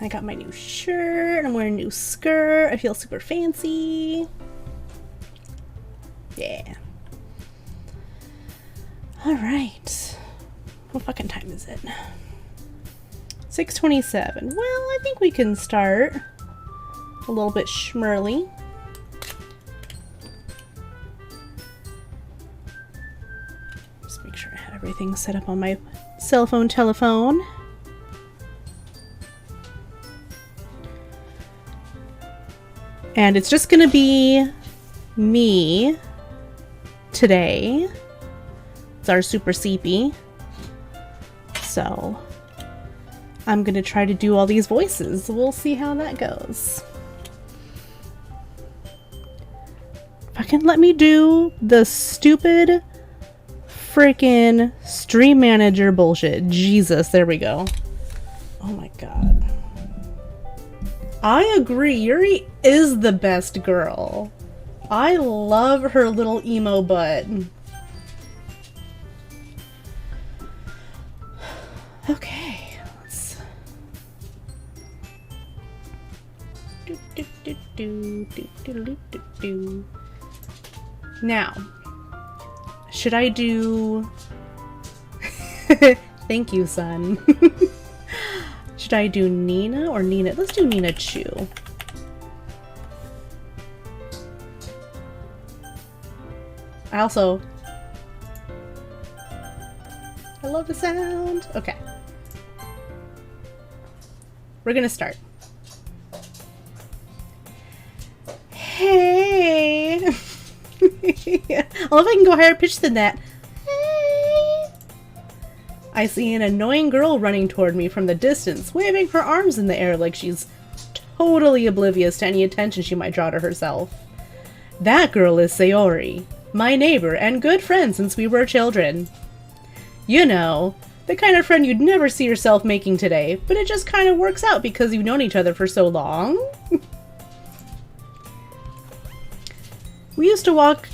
I got my new shirt. I'm wearing a new skirt. I feel super fancy. Yeah. Alright. What fucking time is it? 6:27. Well, I think we can start a little bit schmirly. Just make sure I have everything set up on my cell phone telephone. And it's just gonna be me today. It's our super CP. So I'm gonna try to do all these voices. We'll see how that goes. Fucking let me do the stupid freaking stream manager bullshit. Jesus, there we go. Oh my god. I agree, Yuri is the best girl. I love her little emo butt. Okay, let's... Now, should I do... Thank you, son. Should I do Nina or Nina? Let's do Nina Chu. I love the sound. Okay. We're gonna start. Hey! I love I can go higher pitch than that. Hey! I see an annoying girl running toward me from the distance, waving her arms in the air like she's totally oblivious to any attention she might draw to herself. That girl is Sayori, my neighbor and good friend since we were children. You know, the kind of friend you'd never see yourself making today, but it just kind of works out because you've known each other for so long. We used to walk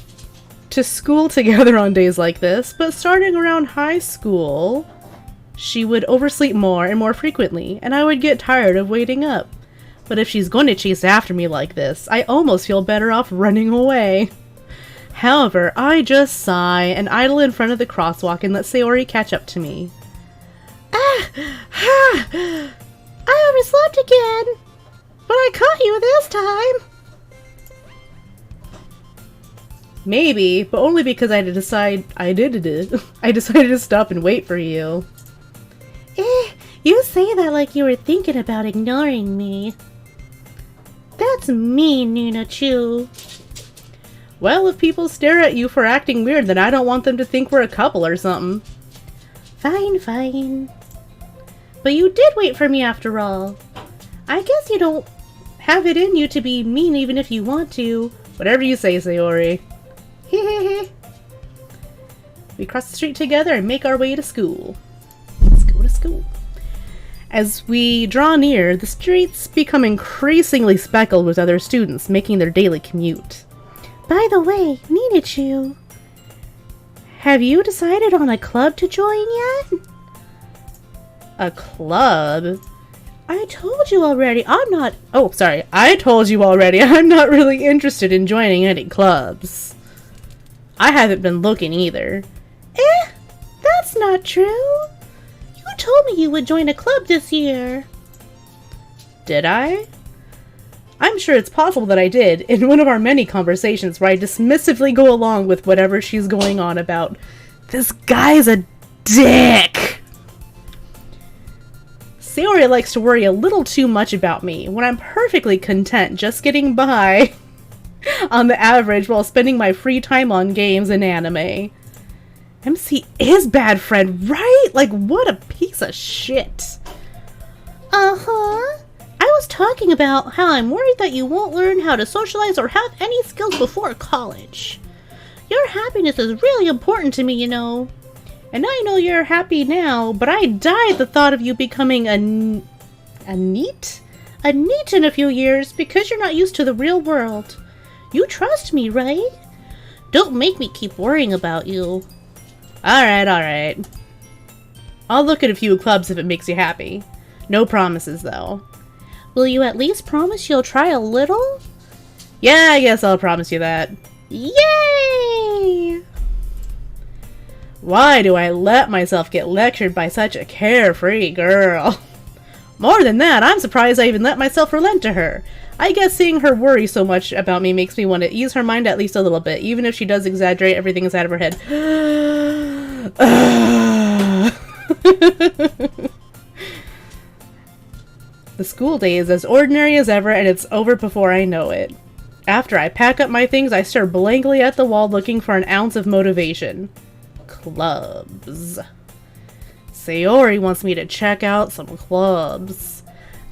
to school together on days like this, but starting around high school, she would oversleep more and more frequently, and I would get tired of waiting up. But if she's going to chase after me like this, I almost feel better off running away. However, I just sigh and idle in front of the crosswalk and let Sayori catch up to me. I overslept again, but I caught you this time. Maybe, but only because I decided to stop and wait for you. You say that like you were thinking about ignoring me. That's mean, Nina Chu. Well, if people stare at you for acting weird, then I don't want them to think we're a couple or something. Fine, fine. But you did wait for me after all. I guess you don't have it in you to be mean even if you want to. Whatever you say, Sayori. Hehehe. We cross the street together and make our way to school. Let's go to school. As we draw near, the streets become increasingly speckled with other students making their daily commute. By the way, Ninachu, have you decided on a club to join yet? A club? I told you already, I told you already, I'm not really interested in joining any clubs. I haven't been looking either. That's not true. You told me you would join a club this year. Did I? I'm sure it's possible that I did, in one of our many conversations where I dismissively go along with whatever she's going on about. This guy's a dick! Sayori likes to worry a little too much about me, when I'm perfectly content just getting by on the average while spending my free time on games and anime. MC is bad friend, right? Like, what a piece of shit. Uh-huh. I was talking about how I'm worried that you won't learn how to socialize or have any skills before college. Your happiness is really important to me, you know. And I know you're happy now, but I die at the thought of you becoming a NEET in a few years because you're not used to the real world. You trust me, right? Don't make me keep worrying about you. Alright. I'll look at a few clubs if it makes you happy. No promises, though. Will you at least promise you'll try a little? Yeah, I guess I'll promise you that. Yay! Why do I let myself get lectured by such a carefree girl? More than that, I'm surprised I even let myself relent to her. I guess seeing her worry so much about me makes me want to ease her mind at least a little bit, even if she does exaggerate everything inside of her head. The school day is as ordinary as ever, and it's over before I know it. After I pack up my things, I stare blankly at the wall looking for an ounce of motivation. Clubs. Sayori wants me to check out some clubs.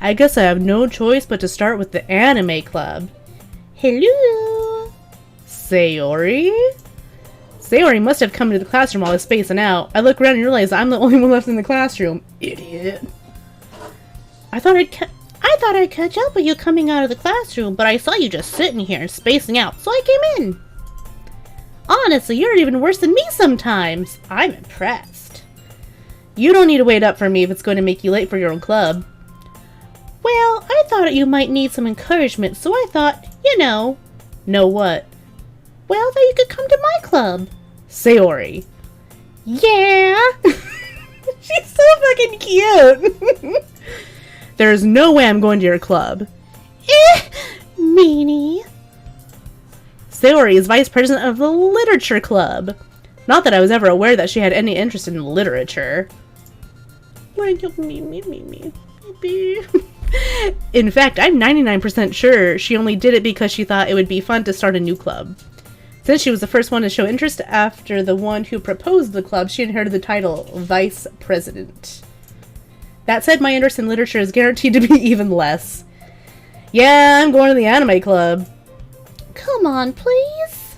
I guess I have no choice but to start with the anime club. Hello? Sayori? Sayori must have come to the classroom while I was spacing out. I look around and realize I'm the only one left in the classroom. Idiot. I thought I'd catch up with you coming out of the classroom, but I saw you just sitting here, spacing out, so I came in. Honestly, you're even worse than me sometimes. I'm impressed. You don't need to wait up for me if it's going to make you late for your own club. Well, I thought you might need some encouragement, so I thought, you know. Know what? Well, that you could come to my club. Sayori. Yeah! She's so fucking cute! There's no way I'm going to your club. Meanie. Sayori is vice president of the literature club. Not that I was ever aware that she had any interest in literature. In fact, I'm 99% sure she only did it because she thought it would be fun to start a new club. Since she was the first one to show interest after the one who proposed the club, she inherited the title Vice President. That said, my interest in literature is guaranteed to be even less. Yeah, I'm going to the anime club. Come on, please.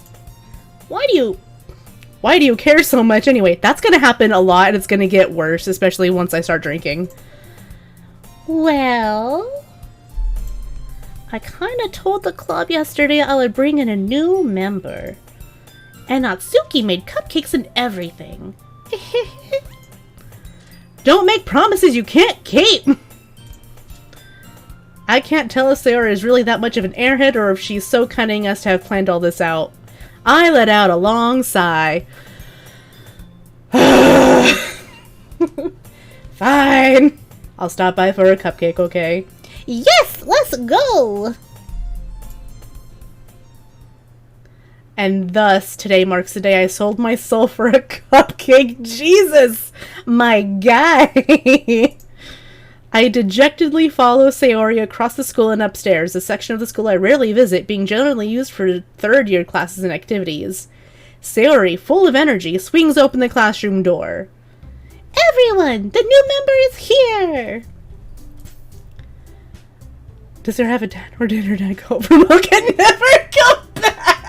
Why do you care so much anyway? That's gonna happen a lot and it's gonna get worse, especially once I start drinking. Well, I kinda told the club yesterday I would bring in a new member. And Natsuki made cupcakes and everything. Don't make promises you can't keep! I can't tell if Sayori is really that much of an airhead or if she's so cunning as to have planned all this out. I let out a long sigh. Fine. I'll stop by for a cupcake, okay? Yes, let's go! And thus, today marks the day I sold my soul for a cupcake. Jesus! My guy! I dejectedly follow Sayori across the school and upstairs, a section of the school I rarely visit, being generally used for third-year classes and activities. Sayori, full of energy, swings open the classroom door. Everyone! The new member is here! Does her have a dad, or did her dad go for milk and never go back?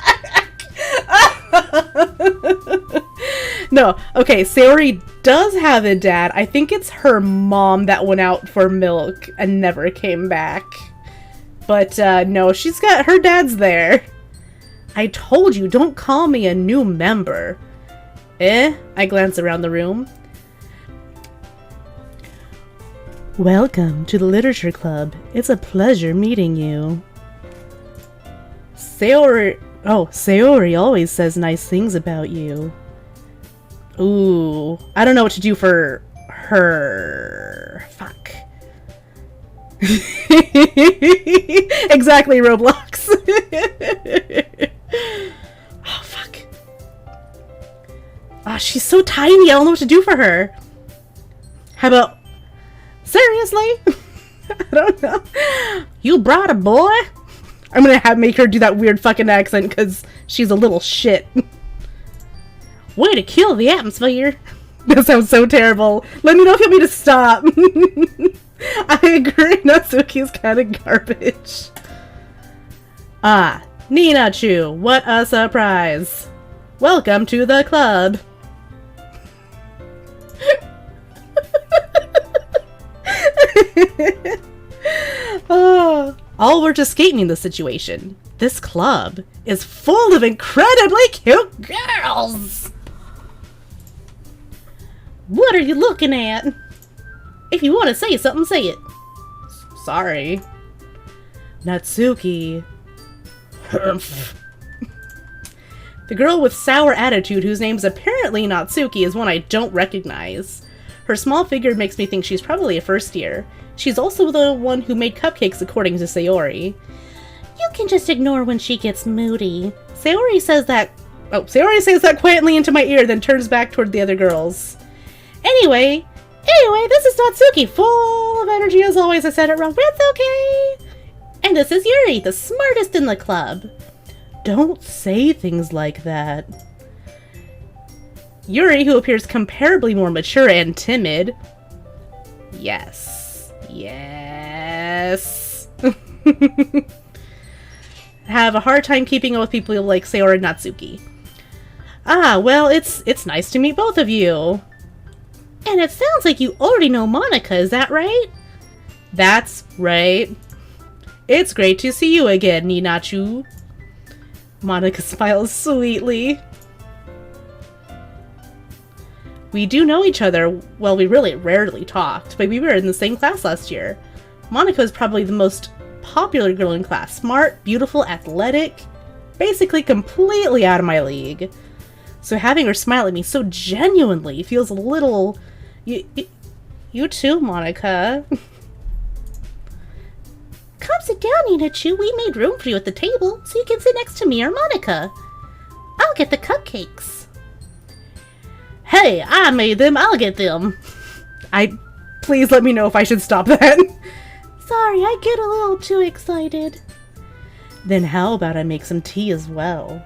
No, okay, Sayori does have a dad. I think it's her mom that went out for milk and never came back. But, no, she's got her dad's there. I told you, don't call me a new member. I glance around the room. Welcome to the Literature Club. It's a pleasure meeting you. Sayori always says nice things about you. Ooh, I don't know what to do for her. Fuck. Exactly, Roblox. Oh, fuck. Ah, she's so tiny, I don't know what to do for her. How about... Seriously? I don't know. You brought a boy? I'm gonna make her do that weird fucking accent because she's a little shit. Way to kill the atmosphere. That sounds so terrible. Let me know if you want me to stop. I agree, Natsuki's kind of garbage. Ah, Ninachu, what a surprise. Welcome to the club. Oh, all were just escaping the situation. This club is full of incredibly cute girls. What are you looking at? If you want to say something, say it. Sorry. Natsuki. The girl with sour attitude, whose name's apparently Natsuki, is one I don't recognize. Her small figure makes me think she's probably a first year. She's also the one who made cupcakes, according to Sayori. You can just ignore when she gets moody. Sayori says that quietly into my ear, then turns back toward the other girls. Anyway, this is Natsuki, full of energy as always. I said it wrong, but it's okay. And this is Yuri, the smartest in the club. Don't say things like that. Yuri, who appears comparably more mature and timid. Yes. Have a hard time keeping up with people like Sayori and Natsuki. Ah, well, it's nice to meet both of you. And it sounds like you already know Monika, is that right? That's right. It's great to see you again, Ninachu. Monika smiles sweetly. We do know each other. Well, we really rarely talked, but we were in the same class last year. Monika is probably the most popular girl in class. Smart, beautiful, athletic. Basically completely out of my league. So having her smile at me so genuinely feels a little... You too, Monika. Come sit down, Ninachu. We made room for you at the table, so you can sit next to me or Monika. I'll get the cupcakes. Hey, I made them. I'll get them. Please let me know if I should stop that. Sorry, I get a little too excited. Then how about I make some tea as well?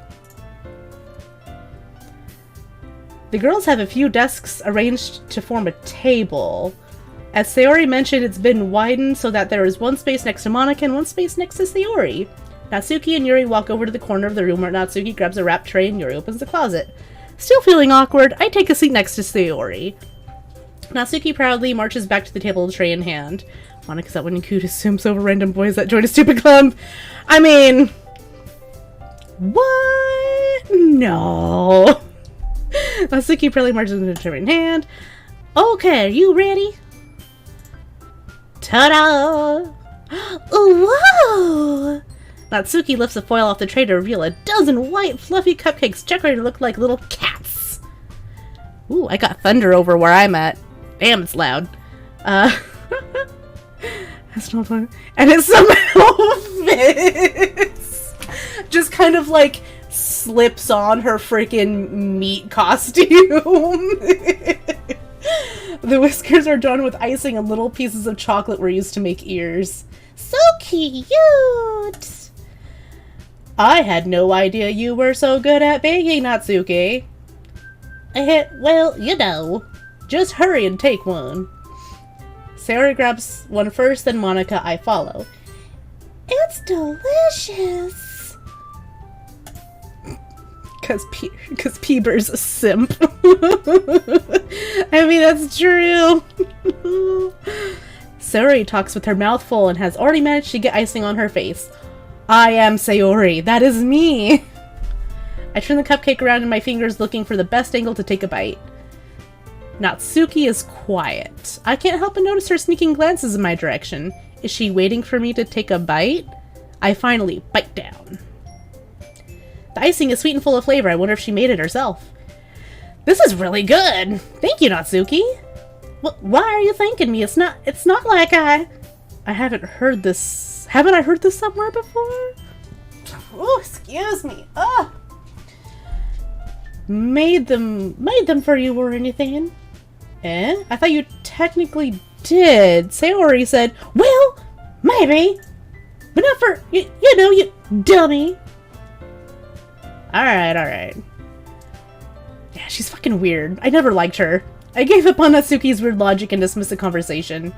The girls have a few desks arranged to form a table. As Sayori mentioned, it's been widened so that there is one space next to Monika and one space next to Sayori. Natsuki and Yuri walk over to the corner of the room where Natsuki grabs a wrapped tray and Yuri opens the closet. Still feeling awkward, I take a seat next to Sayori. Natsuki proudly marches back to the table, tray in hand. Monika's out winning cute assumes over random boys that join a stupid club. I mean... What? No. Natsuki proudly marches into the tray in hand. Okay, are you ready? Ta-da! Whoa! Natsuki lifts the foil off the tray to reveal a dozen white, fluffy cupcakes decorated to look like little cats. Ooh, I got thunder over where I'm at. Damn, it's loud. That's not fun. And it somehow fits. Just kind of like slips on her freaking meat costume. The whiskers are drawn with icing and little pieces of chocolate were used to make ears. So cute! I had no idea you were so good at baking, Natsuki. Well, you know. Just hurry and take one. Sarah grabs one first, then Monika, I follow. It's delicious! Cause Peeber's a simp. I mean, that's true. Sayori talks with her mouth full and has already managed to get icing on her face. I am Sayori. That is me. I turn the cupcake around in my fingers looking for the best angle to take a bite. Natsuki is quiet. I can't help but notice her sneaking glances in my direction. Is she waiting for me to take a bite? I finally bite down. The icing is sweet and full of flavor. I wonder if she made it herself. This is really good. Thank you, Natsuki. Why are you thanking me? It's not like I haven't heard this. Haven't I heard this somewhere before? Oh, excuse me. Oh. Made them for you or anything? Eh? I thought you technically did. Sayori said, well, maybe. But not for, you know, you dummy. Alright. Yeah, she's fucking weird. I never liked her. I gave up on Natsuki's weird logic and dismissed the conversation.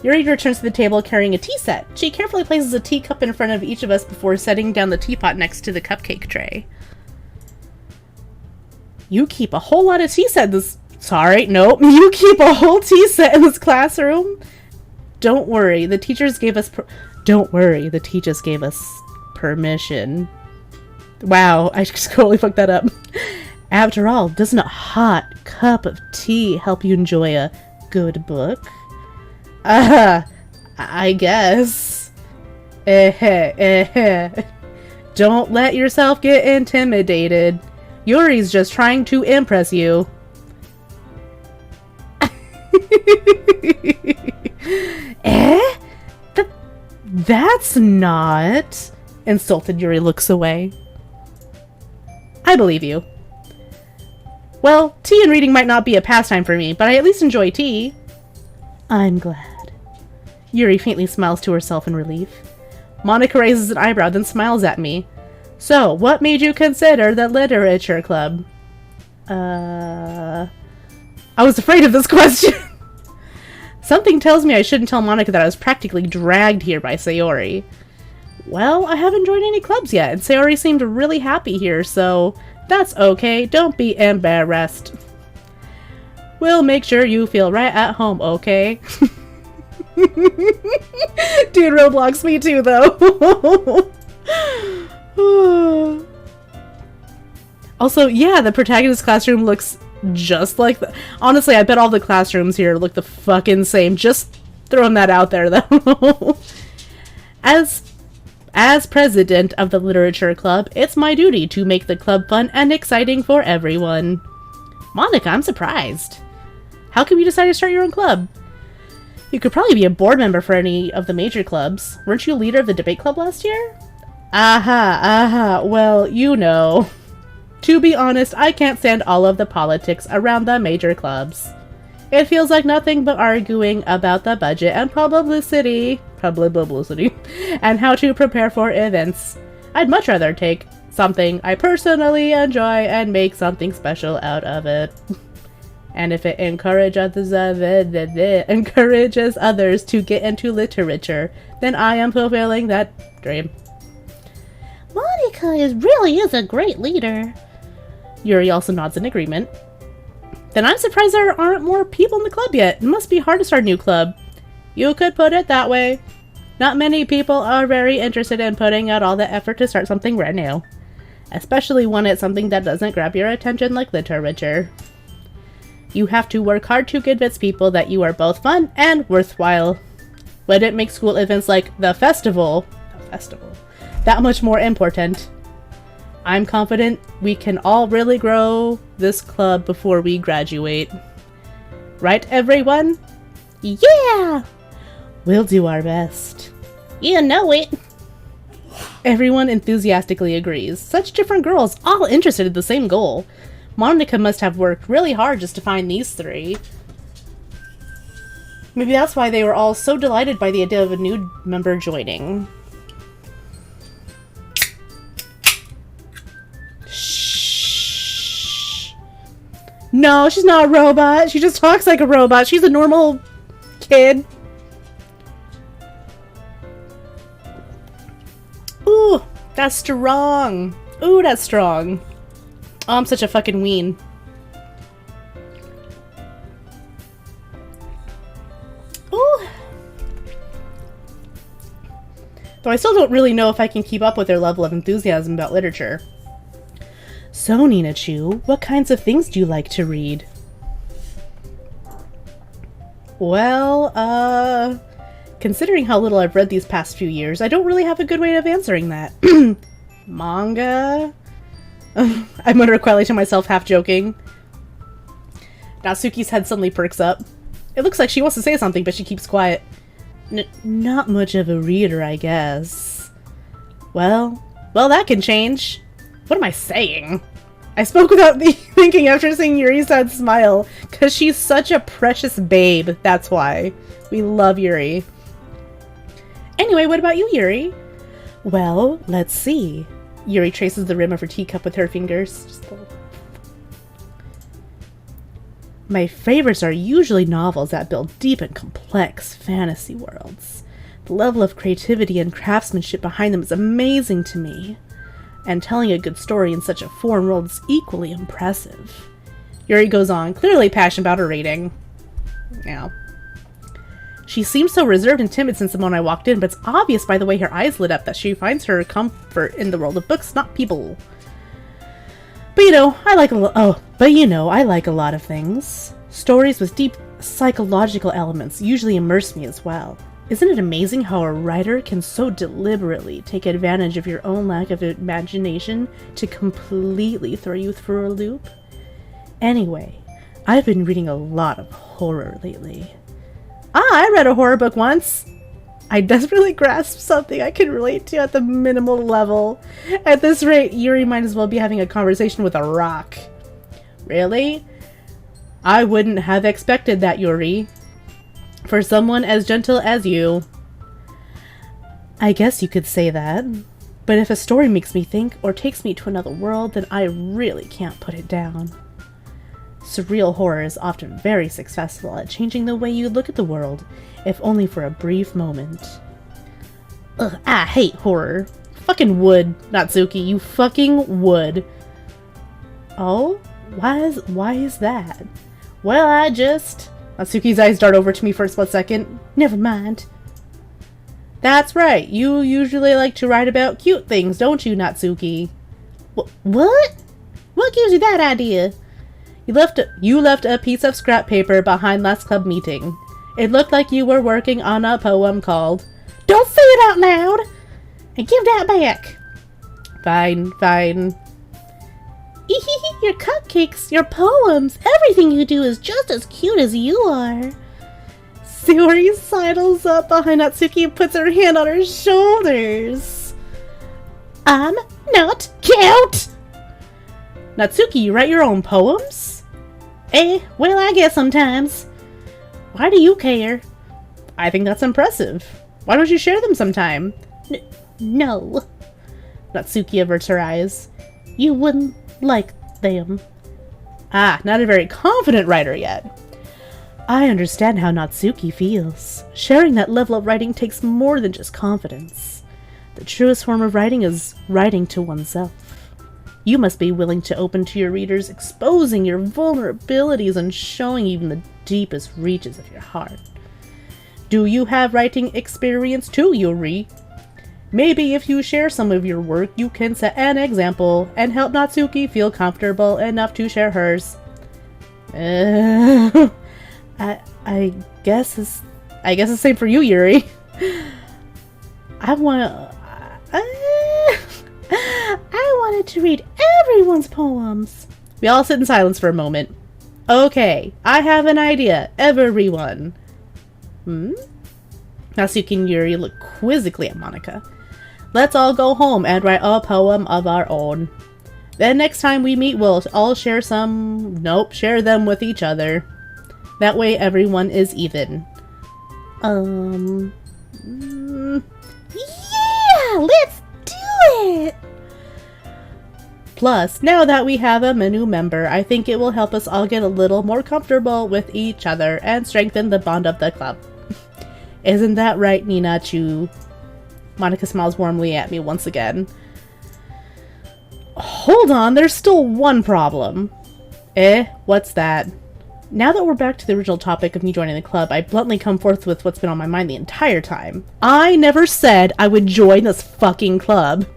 Yuri returns to the table carrying a tea set. She carefully places a teacup in front of each of us before setting down the teapot next to the cupcake tray. You keep a whole lot of tea set this... Sorry, nope. You keep a whole tea set in this classroom? Don't worry, the teachers gave us... Don't worry, the teachers gave us permission. Wow, I just totally fucked that up. After all, doesn't a hot cup of tea help you enjoy a good book? I guess. Don't let yourself get intimidated. Yuri's just trying to impress you. That's not... Insulted Yuri looks away. I believe you. Well, tea and reading might not be a pastime for me, but I at least enjoy tea. I'm glad. Yuri faintly smiles to herself in relief. Monica raises an eyebrow, then smiles at me. So, what made you consider the literature club? I was afraid of this question. Something tells me I shouldn't tell Monica that I was practically dragged here by Sayori. Well, I haven't joined any clubs yet, and Sayori seemed really happy here, so that's okay. Don't be embarrassed. We'll make sure you feel right at home, okay? Dude, Roblox me too, though. Also, yeah, the protagonist classroom looks just like the... Honestly, I bet all the classrooms here look the fucking same. Just throwing that out there, though. As president of the literature club, it's my duty to make the club fun and exciting for everyone. Monica, I'm surprised. How come you decided to start your own club? You could probably be a board member for any of the major clubs. Weren't you leader of the debate club last year? Well, you know. To be honest, I can't stand all of the politics around the major clubs. It feels like nothing but arguing about the budget and publicity, and how to prepare for events. I'd much rather take something I personally enjoy and make something special out of it. And if it encourages others to get into literature, then I am fulfilling that dream. Monica really is a great leader. Yuri also nods in agreement. Then I'm surprised there aren't more people in the club yet. It must be hard to start a new club. You could put it that way. Not many people are very interested in putting out all the effort to start something brand new. Especially when it's something that doesn't grab your attention like literature. You have to work hard to convince people that you are both fun and worthwhile. Wouldn't make school events like the festival that much more important. I'm confident we can all really grow this club before we graduate. Right, everyone? Yeah! We'll do our best. You know it. Everyone enthusiastically agrees. Such different girls, all interested in the same goal. Monica must have worked really hard just to find these three. Maybe that's why they were all so delighted by the idea of a new member joining. Shh. No, she's not a robot. She just talks like a robot. She's a normal kid. Ooh, that's strong. Ooh, that's strong. Oh, I'm such a fucking ween. Ooh. Though I still don't really know if I can keep up with their level of enthusiasm about literature. So, Nina Chu, what kinds of things do you like to read? Well, considering how little I've read these past few years, I don't really have a good way of answering that. Manga? I mutter quietly to myself, half joking. Natsuki's head suddenly perks up. It looks like she wants to say something, but she keeps quiet. Not much of a reader, I guess. Well, that can change. What am I saying? I spoke without thinking after seeing Yuri's sad smile, because she's such a precious babe, that's why. We love Yuri. Anyway, what about you, Yuri? Well, let's see. Yuri traces the rim of her teacup with her fingers. My favorites are usually novels that build deep and complex fantasy worlds. The level of creativity and craftsmanship behind them is amazing to me. And telling a good story in such a foreign world is equally impressive. Yuri goes on, clearly passionate about her reading. Now, she seemed so reserved and timid since the moment I walked in, but it's obvious by the way her eyes lit up that she finds her comfort in the world of books, not people. But I like a lot of things. Stories with deep psychological elements usually immerse me as well. Isn't it amazing how a writer can so deliberately take advantage of your own lack of imagination to completely throw you through a loop? Anyway, I've been reading a lot of horror lately. I read a horror book once. I desperately grasped something I can relate to at the minimal level. At this rate, Yuri might as well be having a conversation with a rock. Really? I wouldn't have expected that, Yuri. For someone as gentle as you. I guess you could say that. But if a story makes me think or takes me to another world, then I really can't put it down. Surreal horror is often very successful at changing the way you look at the world, if only for a brief moment. Ugh, I hate horror. Fucking would, Natsuki, you fucking would. Oh? Why is that? Well, Natsuki's eyes dart over to me for a split second. Never mind. That's right, you usually like to write about cute things, don't you, Natsuki? What? What gives you that idea? You left a piece of scrap paper behind last club meeting. It looked like you were working on a poem called Don't Say It Out Loud! And give that back! Fine. Your cupcakes, your poems, everything you do is just as cute as you are. Sayori sidles up behind Natsuki and puts her hand on her shoulders. I'm not cute! Natsuki, you write your own poems? Well, I guess sometimes. Why do you care? I think that's impressive. Why don't you share them sometime? No. Natsuki averts her eyes. You wouldn't like them. Ah, not a very confident writer yet. I understand how Natsuki feels. Sharing that level of writing takes more than just confidence. The truest form of writing is writing to oneself. You must be willing to open to your readers, exposing your vulnerabilities and showing even the deepest reaches of your heart. Do you have writing experience too, Yuri? Maybe if you share some of your work, you can set an example and help Natsuki feel comfortable enough to share hers. I guess the same for you, Yuri. I wanted to read everyone's poems. We all sit in silence for a moment. Okay, I have an idea. Everyone. Natsuki and Yuri look quizzically at Monika. Let's all go home and write a poem of our own. Then next time we meet, we'll all share share them with each other. That way everyone is even. Yeah, let's do it! Plus, now that we have a new member, I think it will help us all get a little more comfortable with each other and strengthen the bond of the club. Isn't that right, Ninachu? Monika smiles warmly at me once again. Hold on, there's still one problem. What's that? Now that we're back to the original topic of me joining the club, I bluntly come forth with what's been on my mind the entire time. I never said I would join this fucking club.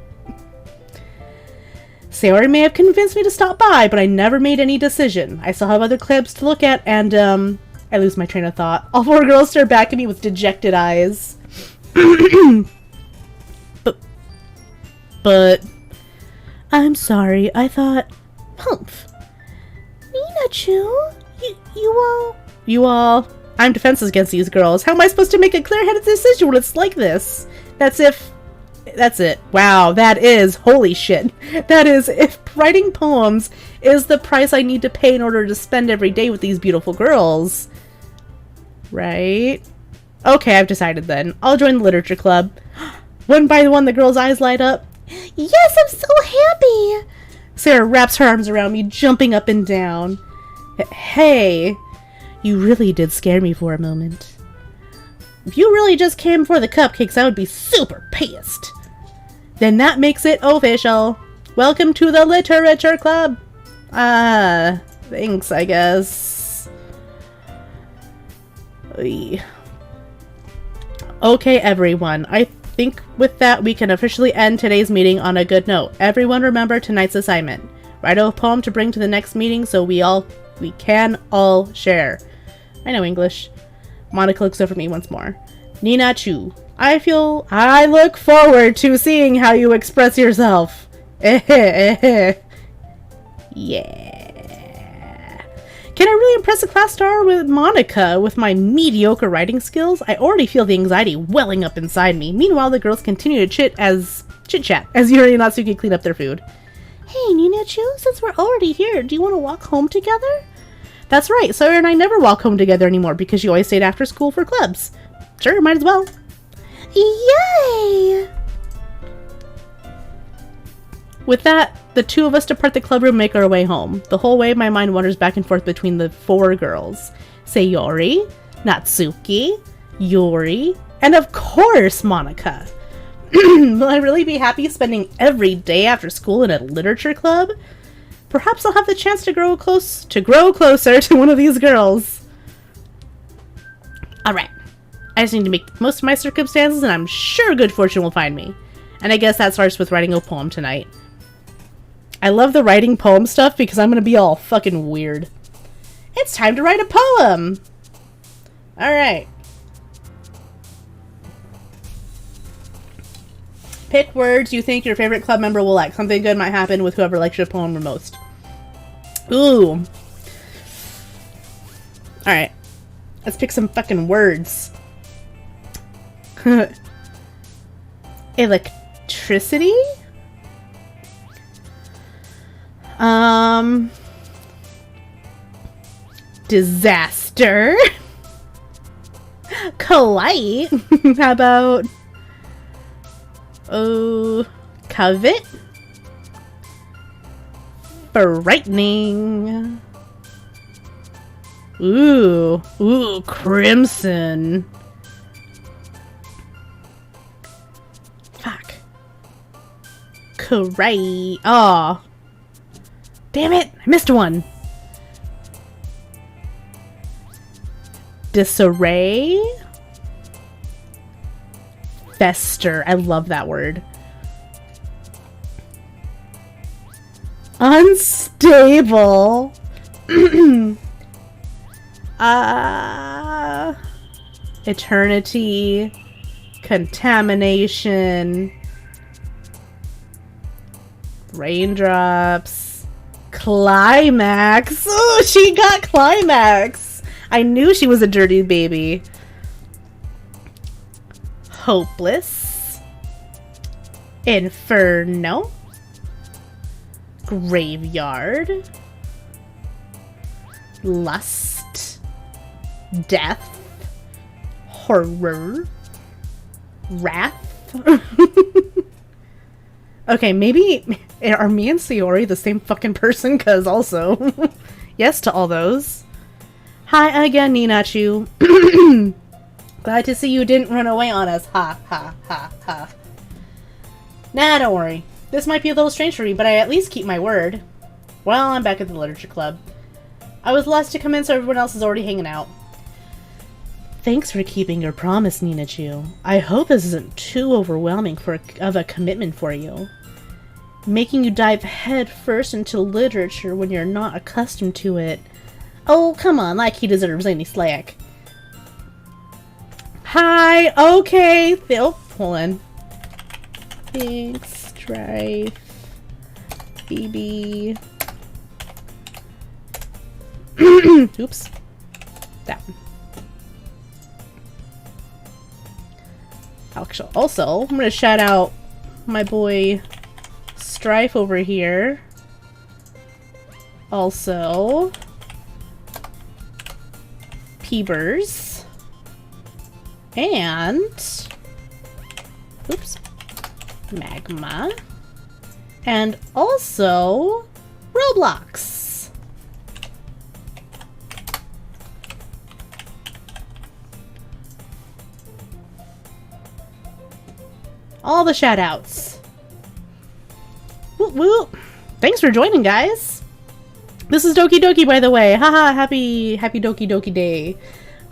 Sayori may have convinced me to stop by, but I never made any decision. I still have other clubs to look at, and, I lose my train of thought. All four girls stare back at me with dejected eyes. But... I'm sorry, I thought... Humph. Minachu? You all... I'm defenseless against these girls. How am I supposed to make a clear-headed decision when it's like this? That's it. Wow, that is... Holy shit. That is, if writing poems is the price I need to pay in order to spend every day with these beautiful girls. Right? Okay, I've decided then. I'll join the literature club. One by one, the girl's eyes light up. Yes, I'm so happy! Sarah wraps her arms around me, jumping up and down. Hey, you really did scare me for a moment. If you really just came for the cupcakes, I would be super pissed. Then that makes it official. Welcome to the literature club. Thanks, I guess. Oy. Okay, everyone. I think with that, we can officially end today's meeting on a good note. Everyone remember tonight's assignment. Write a poem to bring to the next meeting so we can all share. I know English. Monika looks over at me once more. Ninachu, I look forward to seeing how you express yourself. Yeah. Can I really impress a class star with Monica with my mediocre writing skills? I already feel the anxiety welling up inside me. Meanwhile, the girls continue to chit-chat as Yuri and Natsuki clean up their food. Hey, Ninachu, since we're already here, do you want to walk home together? That's right, Sawyer and I never walk home together anymore because you always stayed after school for clubs. Sure, might as well. Yay! With that, the two of us depart the club room and make our way home. The whole way, my mind wanders back and forth between the four girls. Sayori, Natsuki, Yuri, and of course, Monica. Will I really be happy spending every day after school in a literature club? Perhaps I'll have the chance to grow closer to one of these girls. Alright. I just need to make the most of my circumstances, and I'm sure good fortune will find me. And I guess that starts with writing a poem tonight. I love the writing poem stuff because I'm gonna be all fucking weird. It's time to write a poem! Alright. Pick words you think your favorite club member will like. Something good might happen with whoever likes your poem the most. Ooh. Alright. Let's pick some fucking words. Electricity? Disaster? Kawaii? How about... Oh, covet? Frightening. Ooh, crimson. Fuck. Kawaii. Aw. Damn it, I missed one. Disarray? Fester. I love that word. Unstable. Eternity. Contamination. Raindrops. Climax. Oh, she got climax. I knew she was a dirty baby. Hopeless. Inferno. Graveyard. Lust. Death. Horror. Wrath. Okay, maybe are me and Sayori the same fucking person? Cause also, yes to all those. Hi again, Ninachu. Glad to see you didn't run away on us. Ha, ha, ha, ha. Nah, don't worry. This might be a little strange for me, but I at least keep my word. Well, I'm back at the literature club. I was last to come in, so everyone else is already hanging out. Thanks for keeping your promise, Ninachu. I hope this isn't too overwhelming of a commitment for you. Making you dive head first into literature when you're not accustomed to it. Oh, come on, like he deserves any slack. Hi, okay. Hold on. Big Strife. BB. Oops. That one. Actually, also, I'm gonna shout out my boy Strife over here. Also, Peebers. And, oops, Magma. And also, Roblox. All the shout-outs. Whoop whoop. Thanks for joining, guys. This is Doki Doki, by the way. Haha, happy Doki Doki Day.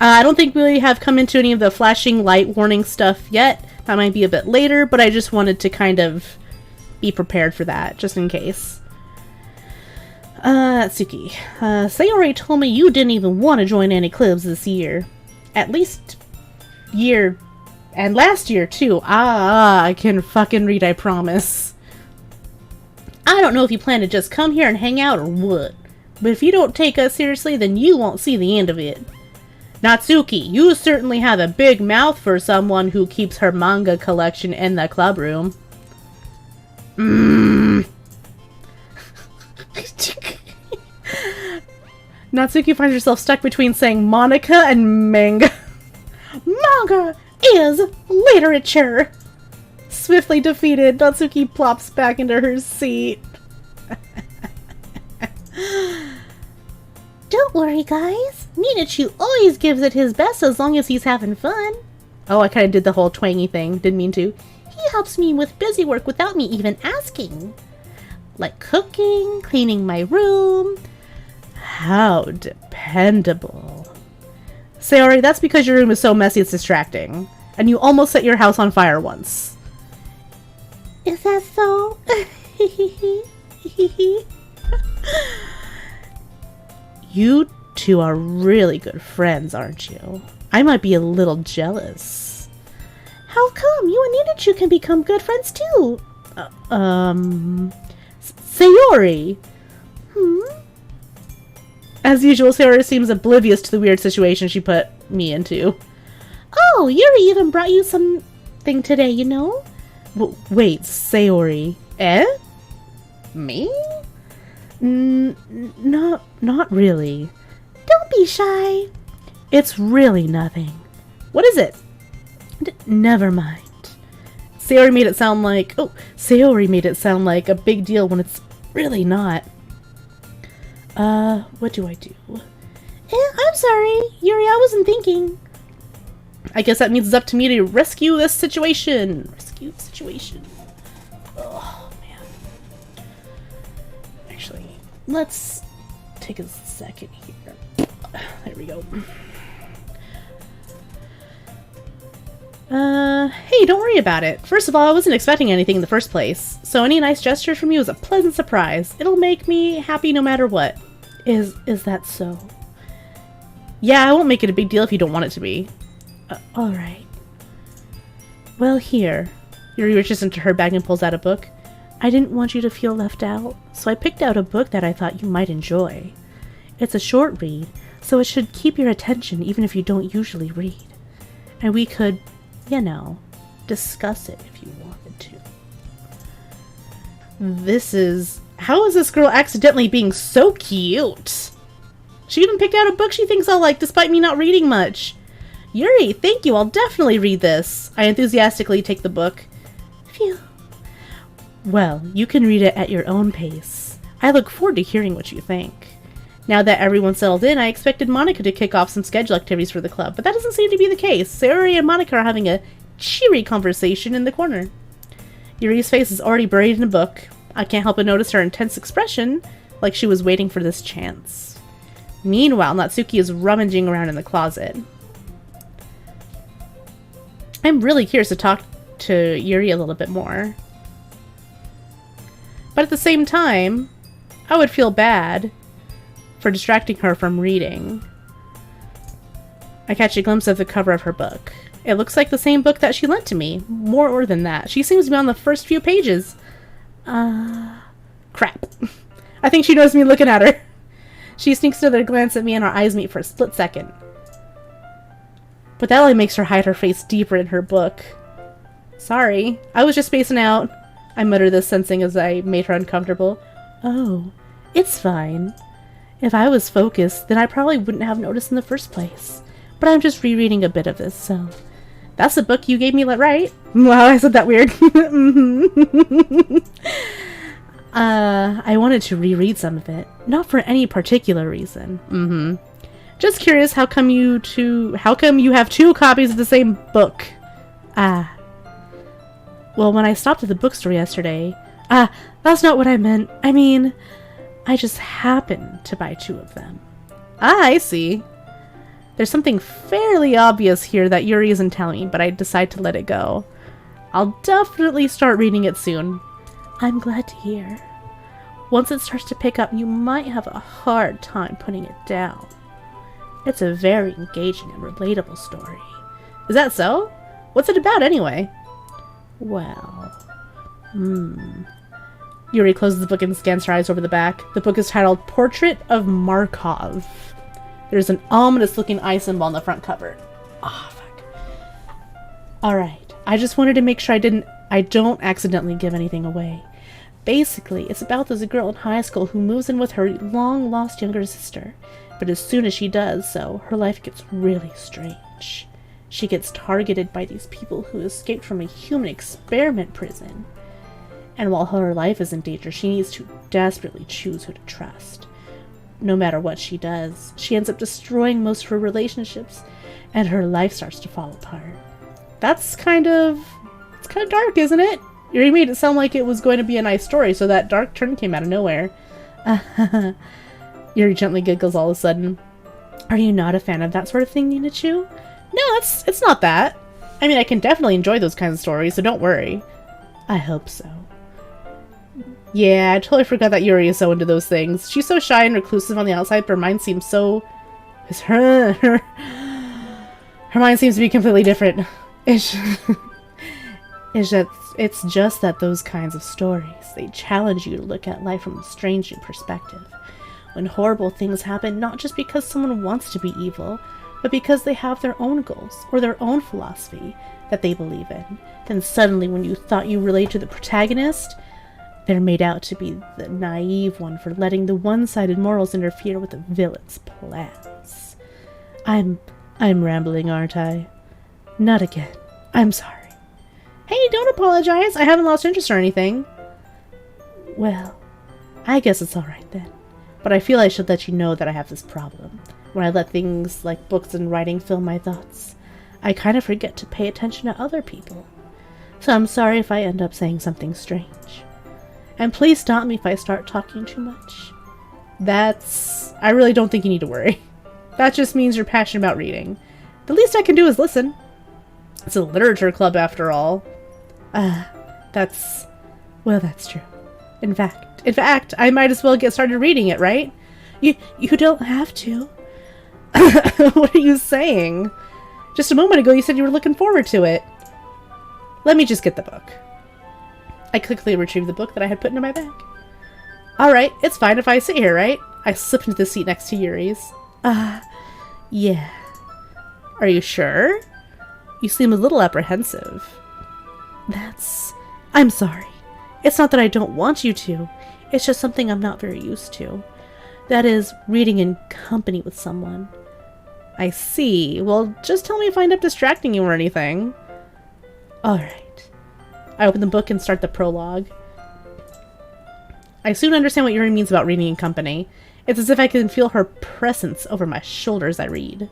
I don't think we have come into any of the flashing light warning stuff yet. That might be a bit later, but I just wanted to kind of be prepared for that, just in case. Tsuki. Sayori told me you didn't even want to join any clubs this year. At least year And last year, too. I can fucking read, I promise. I don't know if you plan to just come here and hang out or what. But if you don't take us seriously, then you won't see the end of it. Natsuki, you certainly have a big mouth for someone who keeps her manga collection in the club room. Natsuki finds herself stuck between saying Monica and manga. Manga is literature! Swiftly defeated, Natsuki plops back into her seat. Don't worry, guys. Minachu always gives it his best as long as he's having fun. Oh, I kind of did the whole twangy thing. Didn't mean to. He helps me with busy work without me even asking. Like cooking, cleaning my room. How dependable. Sayori, that's because your room is so messy it's distracting. And you almost set your house on fire once. Is that so? You two are really good friends, aren't you? I might be a little jealous. How come? You and Minachu can become good friends too? Sayori! As usual, Sayori seems oblivious to the weird situation she put me into. Oh, Yuri even brought you something today, you know? Wait, Sayori. Eh? Me? Not really. Don't be shy. It's really nothing. What is it? Never mind. Sayori made it sound like... Oh, Sayori made it sound like a big deal when it's really not. What do I do? I'm sorry, Yuri, I wasn't thinking. I guess that means it's up to me to rescue this situation. Rescue the situation. Oh, man. Actually, let's take a second here. There we go. Hey, don't worry about it. First of all, I wasn't expecting anything in the first place, so any nice gesture from you is a pleasant surprise. It'll make me happy no matter what. Is that so? Yeah, I won't make it a big deal if you don't want it to be. Alright. Well, here. Yuri reaches into her bag and pulls out a book. I didn't want you to feel left out, so I picked out a book that I thought you might enjoy. It's a short read, so it should keep your attention even if you don't usually read. And we could, you know, discuss it if you wanted to. How is this girl accidentally being so cute? She even picked out a book she thinks I'll like despite me not reading much. Yuri, thank you, I'll definitely read this. I enthusiastically take the book. Phew. Well, you can read it at your own pace. I look forward to hearing what you think. Now that everyone's settled in, I expected Monica to kick off some schedule activities for the club, but that doesn't seem to be the case. Sayori and Monica are having a cheery conversation in the corner. Yuri's face is already buried in a book. I can't help but notice her intense expression, like she was waiting for this chance. Meanwhile, Natsuki is rummaging around in the closet. I'm really curious to talk to Yuri a little bit more. But at the same time, I would feel bad for distracting her from reading. I catch a glimpse of the cover of her book. It looks like the same book that she lent to me. More than that. She seems to be on the first few pages. Crap. I think she knows me looking at her. She sneaks another glance at me and our eyes meet for a split second. But that only makes her hide her face deeper in her book. Sorry, I was just spacing out. I mutter this, sensing as I made her uncomfortable. Oh, it's fine. If I was focused, then I probably wouldn't have noticed in the first place. But I'm just rereading a bit of this, so... That's the book you gave me, right? Wow, I said that weird. I wanted to reread some of it. Not for any particular reason. Just curious, how come you have 2 copies of the same book? Well, when I stopped at the bookstore yesterday... that's not what I meant. I mean, I just happened to buy 2 of them. I see. There's something fairly obvious here that Yuri isn't telling me, but I decide to let it go. I'll definitely start reading it soon. I'm glad to hear. Once it starts to pick up, you might have a hard time putting it down. It's a very engaging and relatable story. Is that so? What's it about, anyway? Well... Yuri closes the book and scans her eyes over the back. The book is titled Portrait of Markov. There's an ominous-looking eye symbol on the front cover. Ah, fuck. Alright. I just wanted to make sure I don't accidentally give anything away. Basically, it's about this girl in high school who moves in with her long-lost younger sister. But as soon as she does so, her life gets really strange. She gets targeted by these people who escaped from a human experiment prison. And while her life is in danger, she needs to desperately choose who to trust. No matter what she does, she ends up destroying most of her relationships, and her life starts to fall apart. It's kind of dark, isn't it? You made it sound like it was going to be a nice story, so that dark turn came out of nowhere. Yuri gently giggles all of a sudden. Are you not a fan of that sort of thing, Ninachu? No, it's not that. I mean, I can definitely enjoy those kinds of stories, so don't worry. I hope so. Yeah, I totally forgot that Yuri is so into those things. She's so shy and reclusive on the outside, but her mind seems so... Her mind seems to be completely different. It's just that those kinds of stories, they challenge you to look at life from a strange new perspective. When horrible things happen, not just because someone wants to be evil, but because they have their own goals, or their own philosophy that they believe in. Then suddenly, when you thought you related to the protagonist, they're made out to be the naive one for letting the one-sided morals interfere with the villain's plans. I'm rambling, aren't I? Not again. I'm sorry. Hey, don't apologize. I haven't lost interest or anything. Well, I guess it's alright then. But I feel I should let you know that I have this problem. When I let things like books and writing fill my thoughts, I kind of forget to pay attention to other people. So I'm sorry if I end up saying something strange. And please stop me if I start talking too much. I really don't think you need to worry. That just means you're passionate about reading. The least I can do is listen. It's a literature club after all. That's true. In fact, I might as well get started reading it, right? You don't have to. What are you saying? Just a moment ago you said you were looking forward to it. Let me just get the book. I quickly retrieved the book that I had put into my bag. Alright, it's fine if I sit here, right? I slipped into the seat next to Yuri's. Yeah. Are you sure? You seem a little apprehensive. I'm sorry. It's not that I don't want you to. It's just something I'm not very used to. That is, reading in company with someone. I see. Well, just tell me if I end up distracting you or anything. Alright. I open the book and start the prologue. I soon understand what Yuri means about reading in company. It's as if I can feel her presence over my shoulder as I read.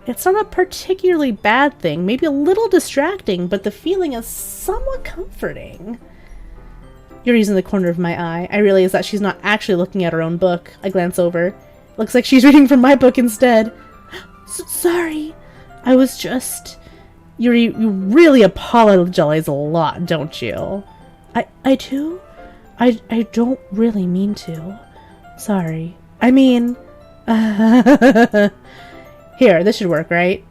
It's not a particularly bad thing, maybe a little distracting, but the feeling is somewhat comforting. Yuri's in the corner of my eye. I realize that she's not actually looking at her own book. I glance over. Looks like she's reading from my book instead. Sorry. I was just... Yuri, you really apologize a lot, don't you? I do? I don't really mean to. Sorry. I mean... Here, this should work, right?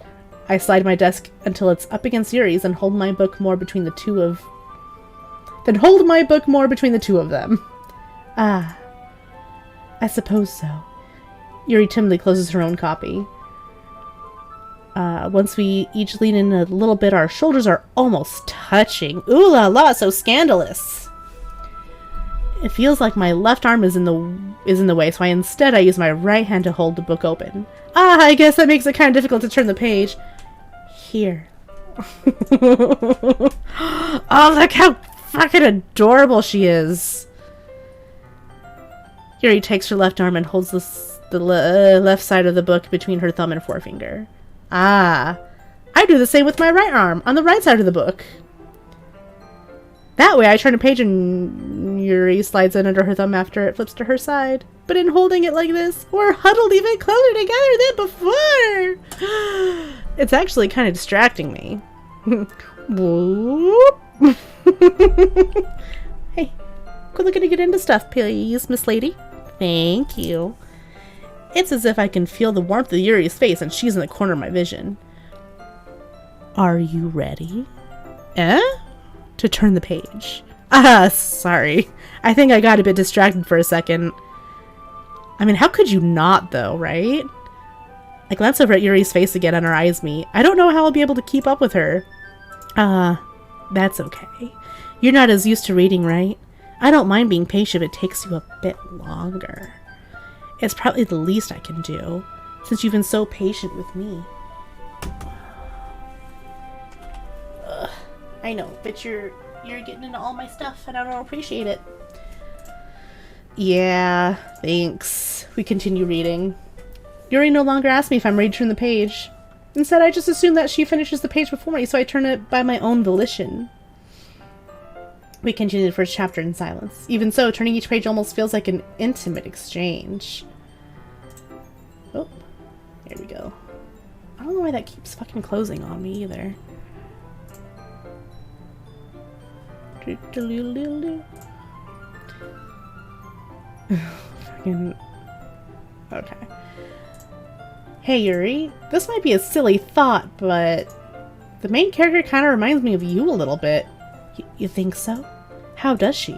I slide my desk until it's up against Yuri's and hold my book more between the two of... them. Ah. I suppose so. Yuri timidly closes her own copy. Once we each lean in a little bit, our shoulders are almost touching. Ooh la la, so scandalous! It feels like my left arm is in the way, so instead I use my right hand to hold the book open. I guess that makes it kind of difficult to turn the page. Here. Oh, look how fucking adorable she is! Yuri takes her left arm and holds the left side of the book between her thumb and forefinger. I do the same with my right arm, on the right side of the book. That way I turn a page and Yuri slides it under her thumb after it flips to her side. But in holding it like this, we're huddled even closer together than before! It's actually kind of distracting me. Whoop. Hey, quit looking to get into stuff, please, Miss Lady. Thank you. It's as if I can feel the warmth of Yuri's face and she's in the corner of my vision. Are you ready? Eh? To turn the page. Ah, sorry. I think I got a bit distracted for a second. I mean, how could you not, though, right? I glance over at Yuri's face again and our eyes meet. I don't know how I'll be able to keep up with her. That's okay. You're not as used to reading, right? I don't mind being patient if it takes you a bit longer. It's probably the least I can do, since you've been so patient with me. Ugh, I know, but you're getting into all my stuff and I don't appreciate it. Yeah, thanks. We continue reading. Yuri no longer asks me if I'm ready to turn the page. Instead, I just assume that she finishes the page before me, so I turn it by my own volition. We continue the first chapter in silence. Even so, turning each page almost feels like an intimate exchange. Oh, here we go. I don't know why that keeps fucking closing on me either. Fucking... Okay. Hey Yuri, this might be a silly thought, but the main character kind of reminds me of you a little bit. You think so? How does she?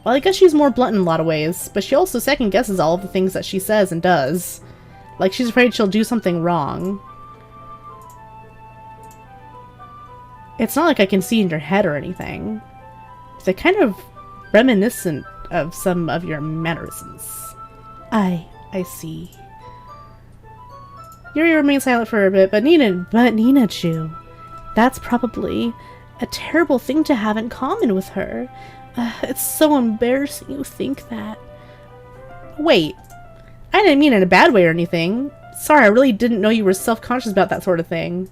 Well, I guess she's more blunt in a lot of ways, but she also second guesses all of the things that she says and does. Like she's afraid she'll do something wrong. It's not like I can see in your head or anything. They're kind of reminiscent of some of your mannerisms. I see. Yuri remains silent for a bit, but Nina-chu, that's probably a terrible thing to have in common with her. It's so embarrassing you think that. Wait, I didn't mean it in a bad way or anything. Sorry, I really didn't know you were self-conscious about that sort of thing.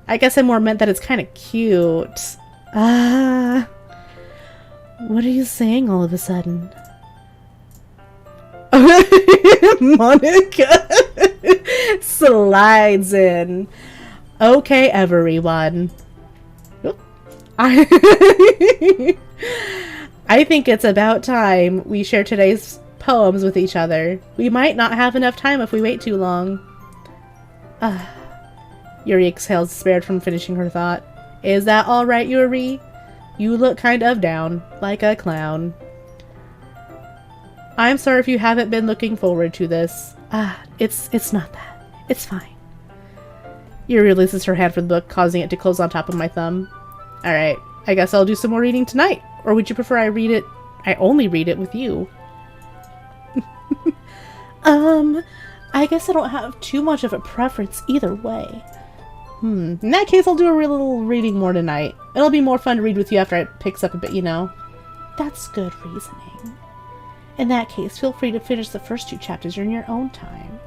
I guess I more meant that it's kind of cute. What are you saying all of a sudden? Monica slides in. Okay, everyone. I think it's about time we share today's poems with each other. We might not have enough time if we wait too long. Yuri exhales, despaired from finishing her thought. Is that alright, Yuri? You look kind of down, like a clown. I'm sorry if you haven't been looking forward to this. It's not that. It's fine. Yuri releases her hand from the book, causing it to close on top of my thumb. Alright, I guess I'll do some more reading tonight. Or would you prefer I only read it with you? I guess I don't have too much of a preference either way. In that case, I'll do a real little reading more tonight. It'll be more fun to read with you after it picks up a bit, you know. That's good reasoning. In that case, feel free to finish the first 2 chapters in your own time.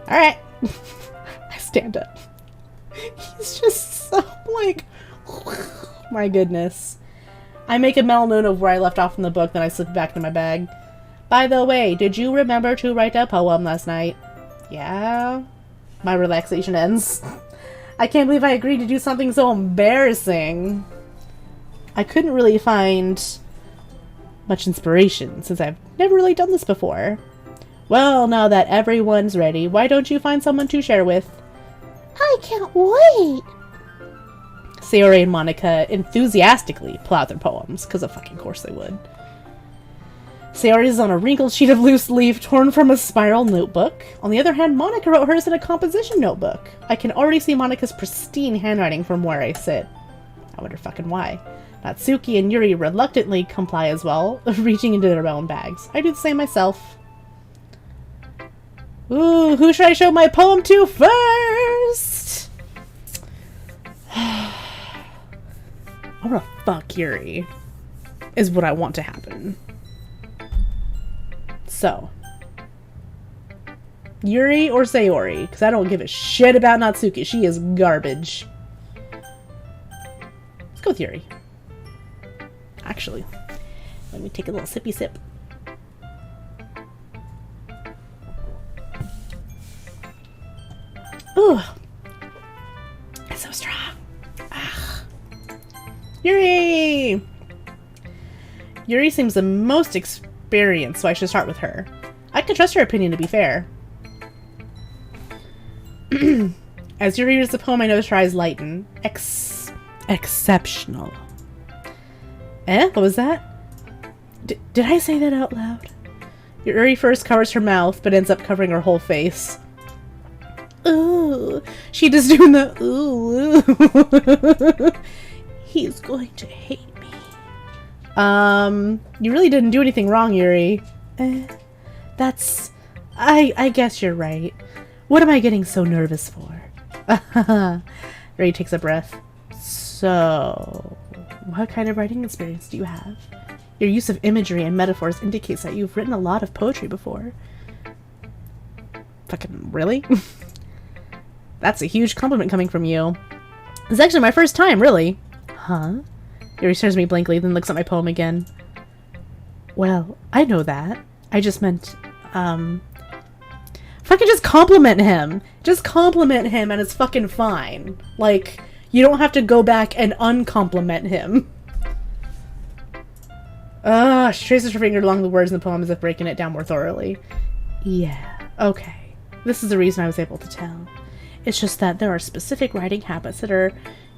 Alright. I stand up. He's just so, like... my goodness. I make a mental note of where I left off in the book, then I slip it back into my bag. By the way, did you remember to write a poem last night? Yeah. My relaxation ends. I can't believe I agreed to do something so embarrassing. I couldn't really find much inspiration, since I've never really done this before. Well, now that everyone's ready, why don't you find someone to share with? I can't wait! Sayori and Monica enthusiastically pull out their poems, because of fucking course they would. Sayori is on a wrinkled sheet of loose leaf torn from a spiral notebook. On the other hand, Monica wrote hers in a composition notebook. I can already see Monica's pristine handwriting from where I sit. I wonder fucking why. Natsuki and Yuri reluctantly comply as well, reaching into their own bags. I do the same myself. Ooh, who should I show my poem to first? I wanna fuck Yuri, is what I want to happen. So, Yuri or Sayori? Because I don't give a shit about Natsuki. She is garbage. Let's go with Yuri. Actually, let me take a little sippy sip. Ooh. It's so strong. Ah. Yuri! Yuri seems the most experienced, so I should start with her. I can trust her opinion, to be fair. As Yuri reads the poem, I notice her eyes lighten. Exceptional. What was that? Did I say that out loud? Yuri first covers her mouth, but ends up covering her whole face. Ooh. She just doing the ooh. He's going to hate me. You really didn't do anything wrong, Yuri. That's... I guess you're right. What am I getting so nervous for? Yuri takes a breath. So, what kind of writing experience do you have? Your use of imagery and metaphors indicates that you've written a lot of poetry before. Fucking really? That's a huge compliment coming from you. It's actually my first time, really. Huh? Yuri stares at me blankly, then looks at my poem again. Well, I know that. I just meant, fucking just compliment him. Just compliment him and it's fucking fine. Like, you don't have to go back and uncompliment him. She traces her finger along the words in the poem as if breaking it down more thoroughly. Yeah, okay. This is the reason I was able to tell. It's just that there are specific writing habits that are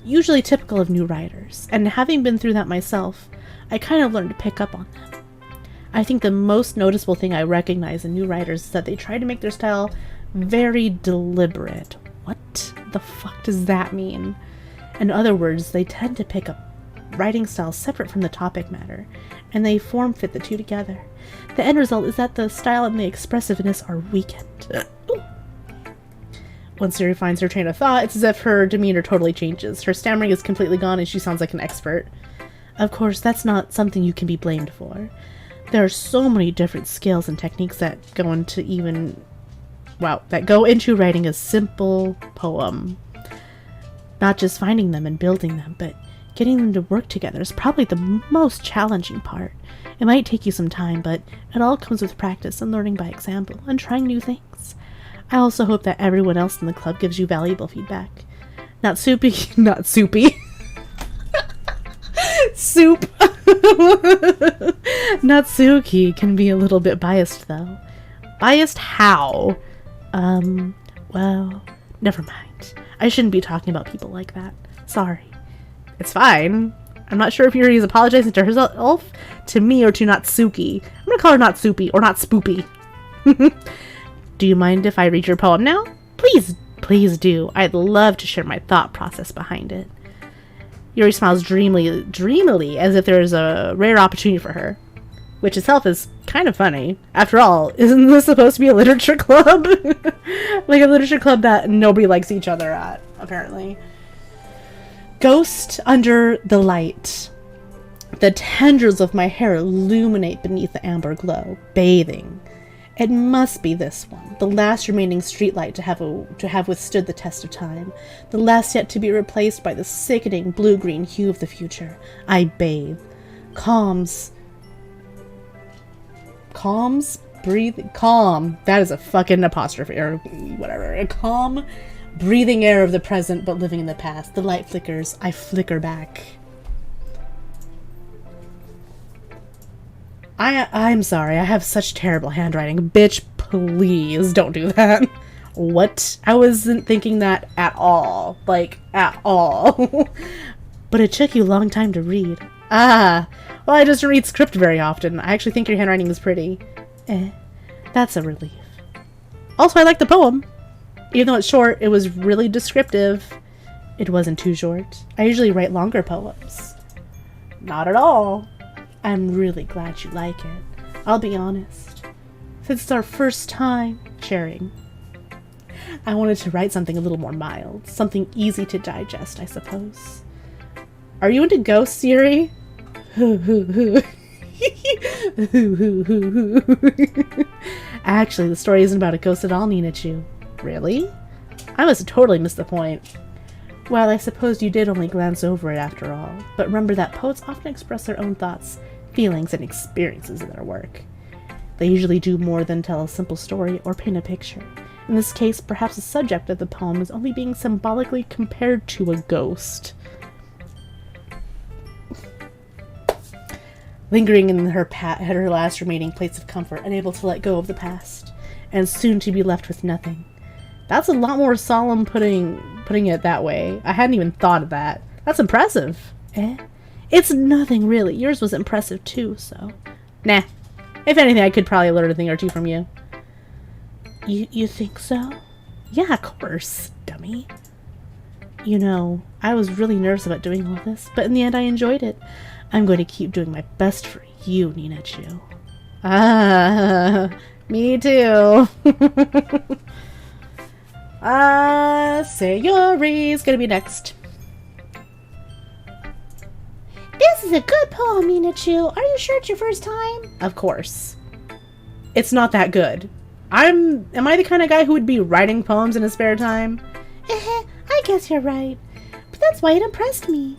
usually typical of new writers, and having been through that myself, I kind of learned to pick up on them. I think the most noticeable thing I recognize in new writers is that they try to make their style very deliberate. What the fuck does that mean? In other words, they tend to pick up writing styles separate from the topic matter, and they form fit the two together. The end result is that the style and the expressiveness are weakened. Once Yuri finds her train of thought, it's as if her demeanor totally changes. Her stammering is completely gone and she sounds like an expert. Of course, that's not something you can be blamed for. There are so many different skills and techniques that go into writing a simple poem. Not just finding them and building them, but getting them to work together is probably the most challenging part. It might take you some time, but it all comes with practice and learning by example and trying new things. I also hope that everyone else in the club gives you valuable feedback. Natsuki can be a little bit biased, though. Biased how? Well, never mind. I shouldn't be talking about people like that. Sorry. It's fine. I'm not sure if Yuri is apologizing to herself, to me, or to Natsuki. I'm gonna call her Natsupi, or not Spoopy. Do you mind if I read your poem now? Please do. I'd love to share my thought process behind it. Yuri smiles dreamily, as if there is a rare opportunity for her. Which itself is kind of funny. After all, isn't this supposed to be a literature club? Like a literature club that nobody likes each other at, apparently. Ghost under the light. The tendrils of my hair illuminate beneath the amber glow, bathing. It must be this one, the last remaining streetlight to have withstood the test of time, the last yet to be replaced by the sickening blue-green hue of the future. I bathe. Calm. That is a fucking apostrophe, or whatever. A calm, breathing air of the present, but living in the past. The light flickers. I flicker back. I'm sorry, I have such terrible handwriting. Bitch, please don't do that. What? I wasn't thinking that at all. Like, at all. But it took you a long time to read. Well, I just don't read script very often. I actually think your handwriting is pretty. That's a relief. Also, I like the poem. Even though it's short, it was really descriptive. It wasn't too short. I usually write longer poems. Not at all. I'm really glad you like it. I'll be honest. Since it's our first time sharing, I wanted to write something a little more mild. Something easy to digest, I suppose. Are you into ghosts, Yuri? Actually, the story isn't about a ghost at all, Ninachu. Really? I must have totally missed the point. Well, I suppose you did only glance over it after all, but remember that poets often express their own thoughts, feelings, and experiences in their work. They usually do more than tell a simple story or paint a picture. In this case, perhaps the subject of the poem is only being symbolically compared to a ghost. Lingering in her last remaining place of comfort, unable to let go of the past, and soon to be left with nothing. That's a lot more solemn putting putting it that way. I hadn't even thought of that. That's impressive. Eh? It's nothing, really. Yours was impressive, too, so... Nah. If anything, I could probably learn a thing or two from you. You think so? Yeah, of course, dummy. You know, I was really nervous about doing all this, but in the end I enjoyed it. I'm going to keep doing my best for you, Ninachu. Ah, me too. Sayori's gonna be next. This is a good poem, Ninachu. Are you sure it's your first time? Of course. It's not that good. Am I the kind of guy who would be writing poems in his spare time? I guess you're right. But that's why it impressed me.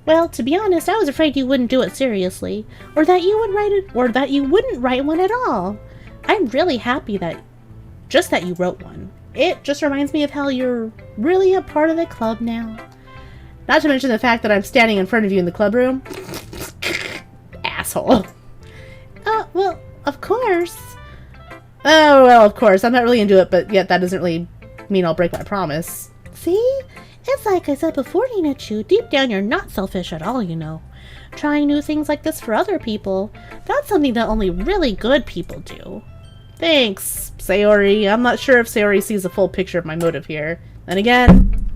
Well, to be honest, I was afraid you wouldn't do it seriously, or that you would write it, or that you wouldn't write one at all. I'm really happy that you wrote one. It just reminds me of how you're really a part of the club now. Not to mention the fact that I'm standing in front of you in the club room. Asshole. Well, of course. Oh, well, of course. I'm not really into it, but yet that doesn't really mean I'll break my promise. See? It's like I said before, Ninachu. Deep down, you're not selfish at all, you know. Trying new things like this for other people, that's something that only really good people do. Thanks, Sayori. I'm not sure if Sayori sees the full picture of my motive here. Then again,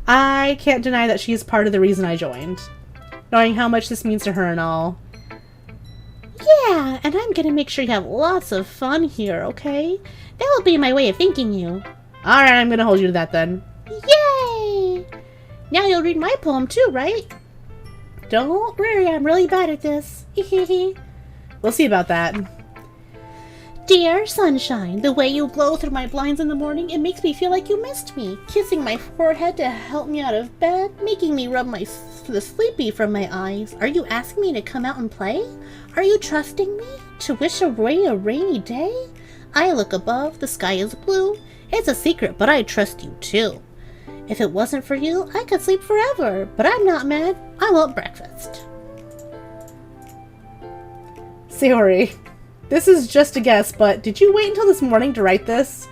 I can't deny that she's part of the reason I joined. Knowing how much this means to her and all. Yeah, and I'm gonna make sure you have lots of fun here, okay? That will be my way of thanking you. Alright, I'm gonna hold you to that then. Yay! Now you'll read my poem too, right? Don't worry, I'm really bad at this. We'll see about that. Dear sunshine, the way you glow through my blinds in the morning, it makes me feel like you missed me. Kissing my forehead to help me out of bed, making me rub the sleepy from my eyes. Are you asking me to come out and play? Are you trusting me to wish away a rainy day? I look above, the sky is blue. It's a secret, but I trust you too. If it wasn't for you, I could sleep forever, but I'm not mad. I want breakfast. Sayori, this is just a guess, but did you wait until this morning to write this?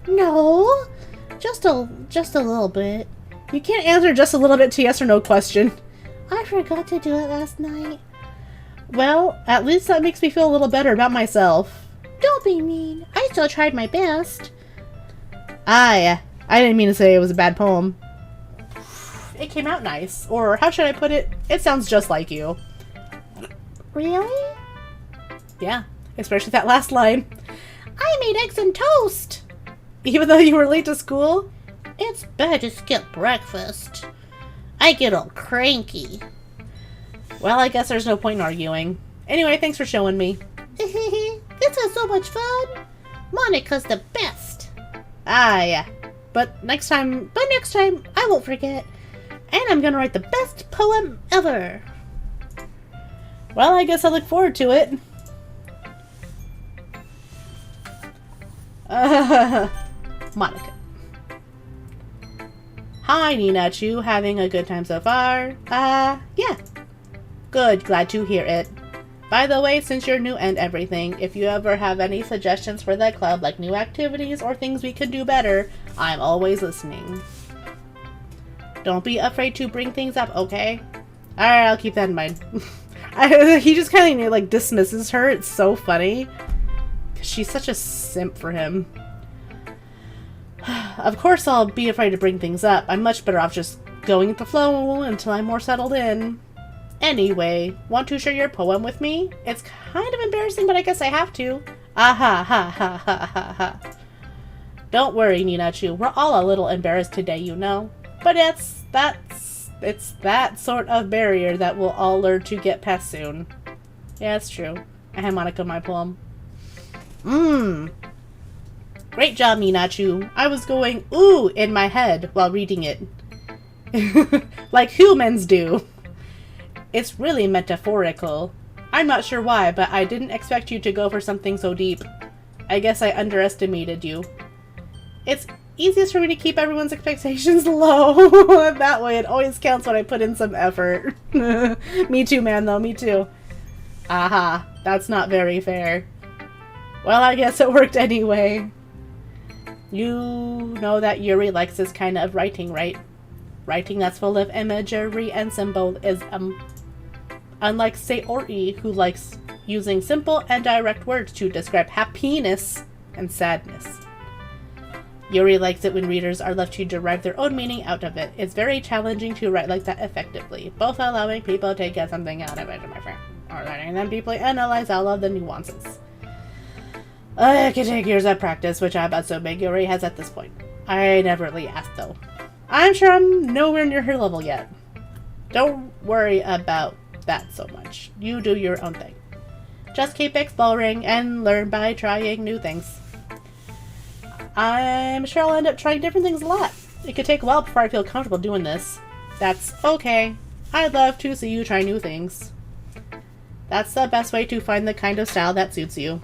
No, just a little bit. You can't answer just a little bit to yes or no question. I forgot to do it last night. Well, at least that makes me feel a little better about myself. Don't be mean. I still tried my best. Ah, yeah. I didn't mean to say it was a bad poem. It came out nice. Or, how should I put it? It sounds just like you. Really? Yeah, especially that last line. I made eggs and toast! Even though you were late to school? It's bad to skip breakfast. I get all cranky. Well, I guess there's no point in arguing. Anyway, thanks for showing me. This was so much fun. Monica's the best. Ah, yeah. But next time, I won't forget. And I'm gonna write the best poem ever. Well, I guess I look forward to it. Monica. Hi, Ninachu. Having a good time so far? Yeah. Good, glad to hear it. By the way, since you're new and everything, if you ever have any suggestions for the club, like new activities or things we could do better, I'm always listening. Don't be afraid to bring things up, okay? Alright, I'll keep that in mind. He just kind of, like, dismisses her. It's so funny. She's such a simp for him. Of course I'll be afraid to bring things up. I'm much better off just going with the flow until I'm more settled in. Anyway, want to share your poem with me? It's kind of embarrassing, but I guess I have to. Ah ha ha ha ha ha. Don't worry, Ninachu. We're all a little embarrassed today, you know. But it's that sort of barrier that we'll all learn to get past soon. Yeah, it's true. I had Monica my poem. Great job, Ninachu. I was going ooh in my head while reading it. Like humans do. It's really metaphorical. I'm not sure why, but I didn't expect you to go for something so deep. I guess I underestimated you. It's easiest for me to keep everyone's expectations low. That way it always counts when I put in some effort. Me too, man, though. Me too. Aha. That's not very fair. Well, I guess it worked anyway. You know that Yuri likes this kind of writing, right? Writing that's full of imagery and symbolism. Unlike Sayori, who likes using simple and direct words to describe happiness and sadness. Yuri likes it when readers are left to derive their own meaning out of it. It's very challenging to write like that effectively, both allowing people to get something out of it, my friend, or letting them deeply analyze all of the nuances. It can take years of practice, which I'm assuming Yuri has at this point. I never really asked, though. I'm sure I'm nowhere near her level yet. Don't worry about that so much. You do your own thing. Just keep exploring and learn by trying new things. I'm sure I'll end up trying different things a lot. It could take a while before I feel comfortable doing this. That's okay. I'd love to see you try new things. That's the best way to find the kind of style that suits you.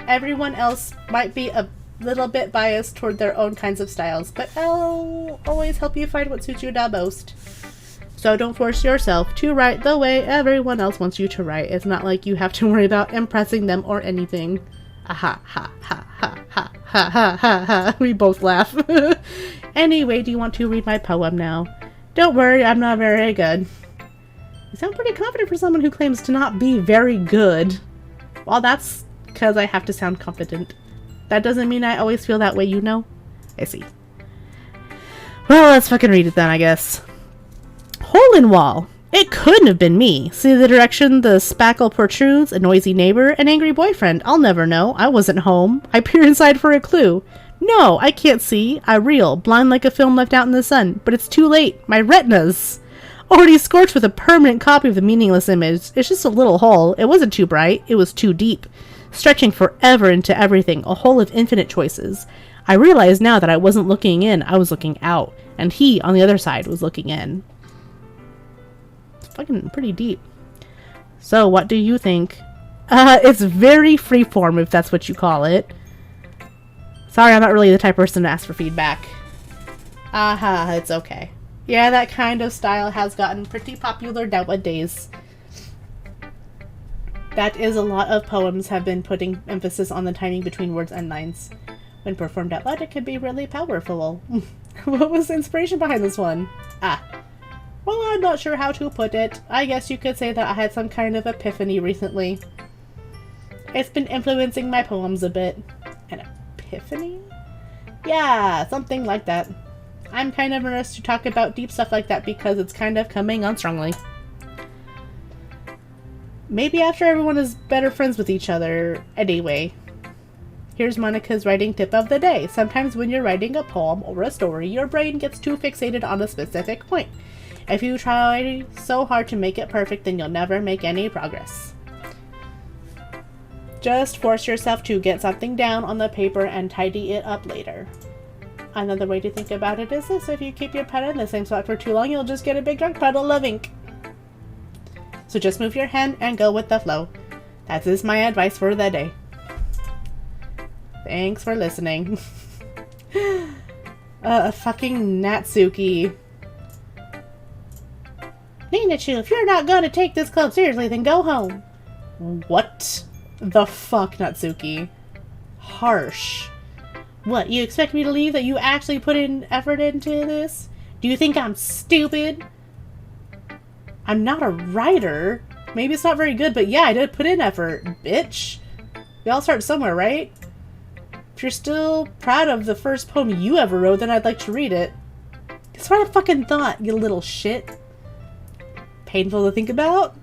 Everyone else might be a little bit biased toward their own kinds of styles, but I'll always help you find what suits you the most. So don't force yourself to write the way everyone else wants you to write. It's not like you have to worry about impressing them or anything. Ha ha ha ha ha ha ha ha ha. We both laugh. Anyway, do you want to read my poem now? Don't worry, I'm not very good. You sound pretty confident for someone who claims to not be very good. Well, that's because I have to sound confident. That doesn't mean I always feel that way, you know? I see. Well, let's fucking read it then, I guess. Hole in wall. It couldn't have been me. See the direction the spackle protrudes? A noisy neighbor? An angry boyfriend? I'll never know. I wasn't home. I peer inside for a clue. No, I can't see. I reel, blind like a film left out in the sun. But it's too late. My retinas. Already scorched with a permanent copy of the meaningless image. It's just a little hole. It wasn't too bright. It was too deep. Stretching forever into everything. A hole of infinite choices. I realized now that I wasn't looking in. I was looking out. And he, on the other side, was looking in. Fucking pretty deep. So, what do you think? It's very freeform, if that's what you call it. Sorry, I'm not really the type of person to ask for feedback. Aha, it's okay. Yeah, that kind of style has gotten pretty popular nowadays. That is, a lot of poems have been putting emphasis on the timing between words and lines. When performed out loud, it can be really powerful. What was the inspiration behind this one? Well, I'm not sure how to put it. I guess you could say that I had some kind of epiphany recently. It's been influencing my poems a bit. An epiphany? Yeah, something like that. I'm kind of nervous to talk about deep stuff like that because it's kind of coming on strongly. Maybe after everyone is better friends with each other. Anyway, here's Monica's writing tip of the day. Sometimes when you're writing a poem or a story, your brain gets too fixated on a specific point. If you try so hard to make it perfect, then you'll never make any progress. Just force yourself to get something down on the paper and tidy it up later. Another way to think about it is this: if you keep your pen in the same spot for too long, you'll just get a big drunk puddle of ink. So just move your hand and go with the flow. That is my advice for the day. Thanks for listening. Fucking Natsuki. Ninachu, if you're not gonna take this club seriously, then go home. What the fuck, Natsuki? Harsh. What, you expect me to leave that you actually put in effort into this? Do you think I'm stupid? I'm not a writer. Maybe it's not very good, but yeah, I did put in effort, bitch. We all start somewhere, right? If you're still proud of the first poem you ever wrote, then I'd like to read it. That's what I fucking thought, you little shit. Painful to think about?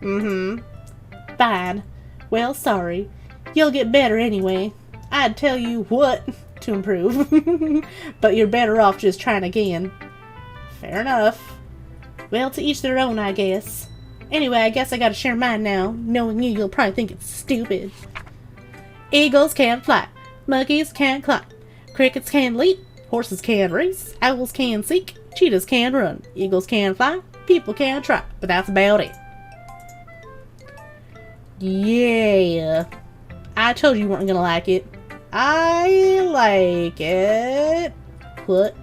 Fine. Well, sorry. You'll get better anyway. I'd tell you what to improve. But you're better off just trying again. Fair enough. Well, to each their own, I guess. Anyway, I guess I gotta share mine now. Knowing you, you'll probably think it's stupid. Eagles can fly. Monkeys can climb. Crickets can leap. Horses can race. Owls can seek. Cheetahs can run. Eagles can fly. People can try, but that's about it. Yeah. I told you weren't gonna like it. I like it. What?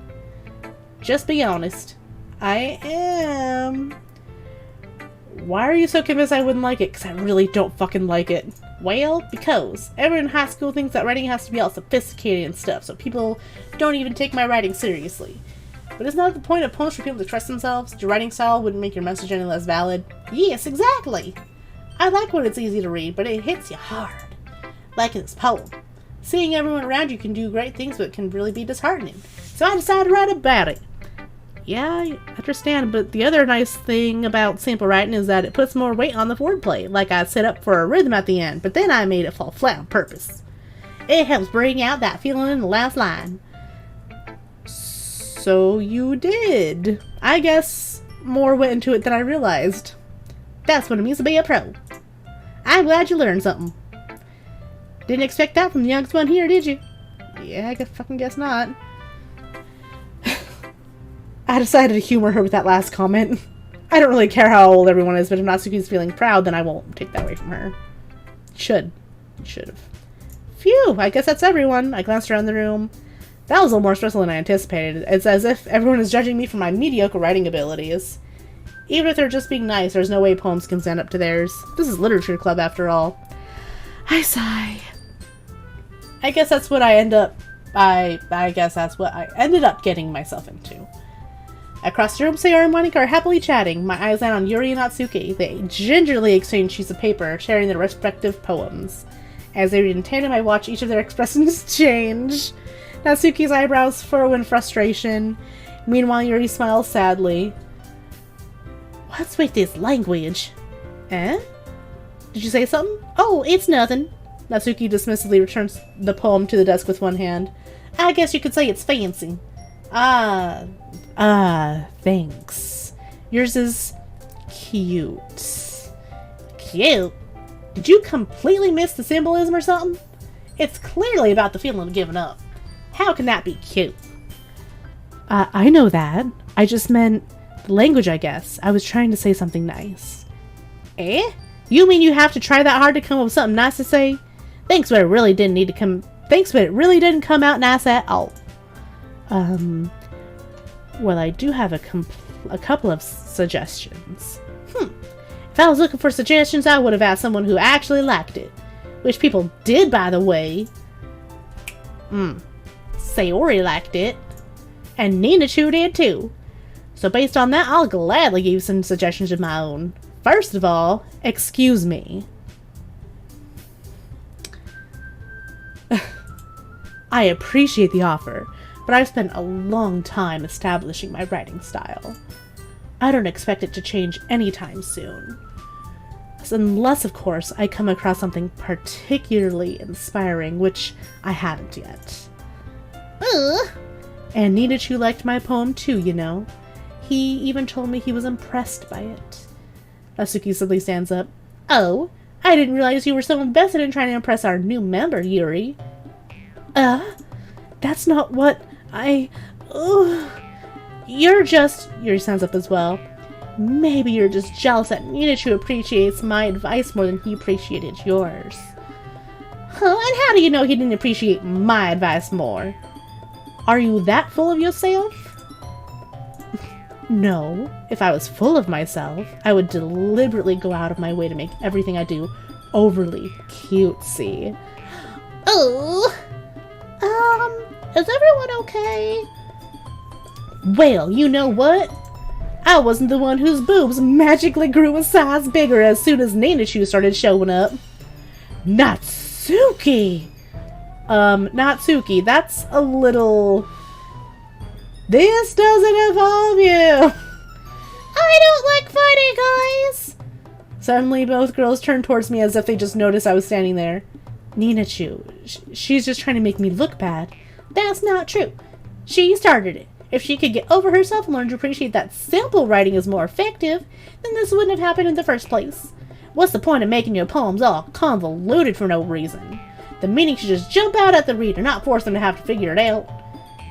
Just be honest. I am. Why are you so convinced I wouldn't like it? Because I really don't fucking like it. Well, because everyone in high school thinks that writing has to be all sophisticated and stuff, so people don't even take my writing seriously. But isn't that the point of poems for people to trust themselves? Your writing style wouldn't make your message any less valid? Yes, exactly! I like when it's easy to read, but it hits you hard. Like in this poem. Seeing everyone around you can do great things, but it can really be disheartening. So I decided to write about it. Yeah, I understand, but the other nice thing about sample writing is that it puts more weight on the wordplay, like I set up for a rhythm at the end, but then I made it fall flat on purpose. It helps bring out that feeling in the last line. So you did. I guess more went into it than I realized. That's what it means to be a pro. I'm glad you learned something. Didn't expect that from the youngest one here, did you? Yeah, I guess not. I decided to humor her with that last comment. I don't really care how old everyone is, but if Natsuki's feeling proud, then I won't take that away from her. Should have. Phew, I guess that's everyone. I glanced around the room. That was a little more stressful than I anticipated. It's as if everyone is judging me for my mediocre writing abilities. Even if they're just being nice, there's no way poems can stand up to theirs. This is literature club after all. I sigh. I guess that's what I ended up getting myself into. Across the room, Sayori and Monika are happily chatting. My eyes land on Yuri and Natsuki. They gingerly exchange sheets of paper, sharing their respective poems. As they read in tandem, I watch each of their expressions change. Natsuki's eyebrows furrow in frustration. Meanwhile, Yuri smiles sadly. What's with this language? Eh? Did you say something? Oh, it's nothing. Natsuki dismissively returns the poem to the desk with one hand. I guess you could say it's fancy. Thanks. Yours is cute. Cute? Did you completely miss the symbolism or something? It's clearly about the feeling of giving up. How can that be cute? I know that. I just meant the language, I guess. I was trying to say something nice. Eh? You mean you have to try that hard to come up with something nice to say? Thanks, but it really didn't come out nice at all. Well, I do have a couple of suggestions. If I was looking for suggestions, I would have asked someone who actually liked it. Which people did, by the way. Sayori liked it. And Ninachu did too. So based on that, I'll gladly give you some suggestions of my own. First of all, excuse me. I appreciate the offer, but I've spent a long time establishing my writing style. I don't expect it to change anytime soon. Unless, of course, I come across something particularly inspiring, which I haven't yet. And Ninachu liked my poem too, you know. He even told me he was impressed by it. Natsuki suddenly stands up. Oh, I didn't realize you were so invested in trying to impress our new member, Yuri. That's not what You're just... Yuri stands up as well. Maybe you're just jealous that Ninachu appreciates my advice more than he appreciated yours. Huh, and how do you know he didn't appreciate my advice more? Are you that full of yourself? No. If I was full of myself, I would deliberately go out of my way to make everything I do overly cutesy. Oh! Is everyone okay? Well, you know what? I wasn't the one whose boobs magically grew a size bigger as soon as Ninachu started showing up. Natsuki! Natsuki, that's a little... This doesn't involve you! I don't like fighting, guys! Suddenly, both girls turned towards me as if they just noticed I was standing there. Ninachu, she's just trying to make me look bad. That's not true. She started it. If she could get over herself and learn to appreciate that simple writing is more effective, then this wouldn't have happened in the first place. What's the point of making your poems all convoluted for no reason? The meaning should just jump out at the reader, not force them to have to figure it out.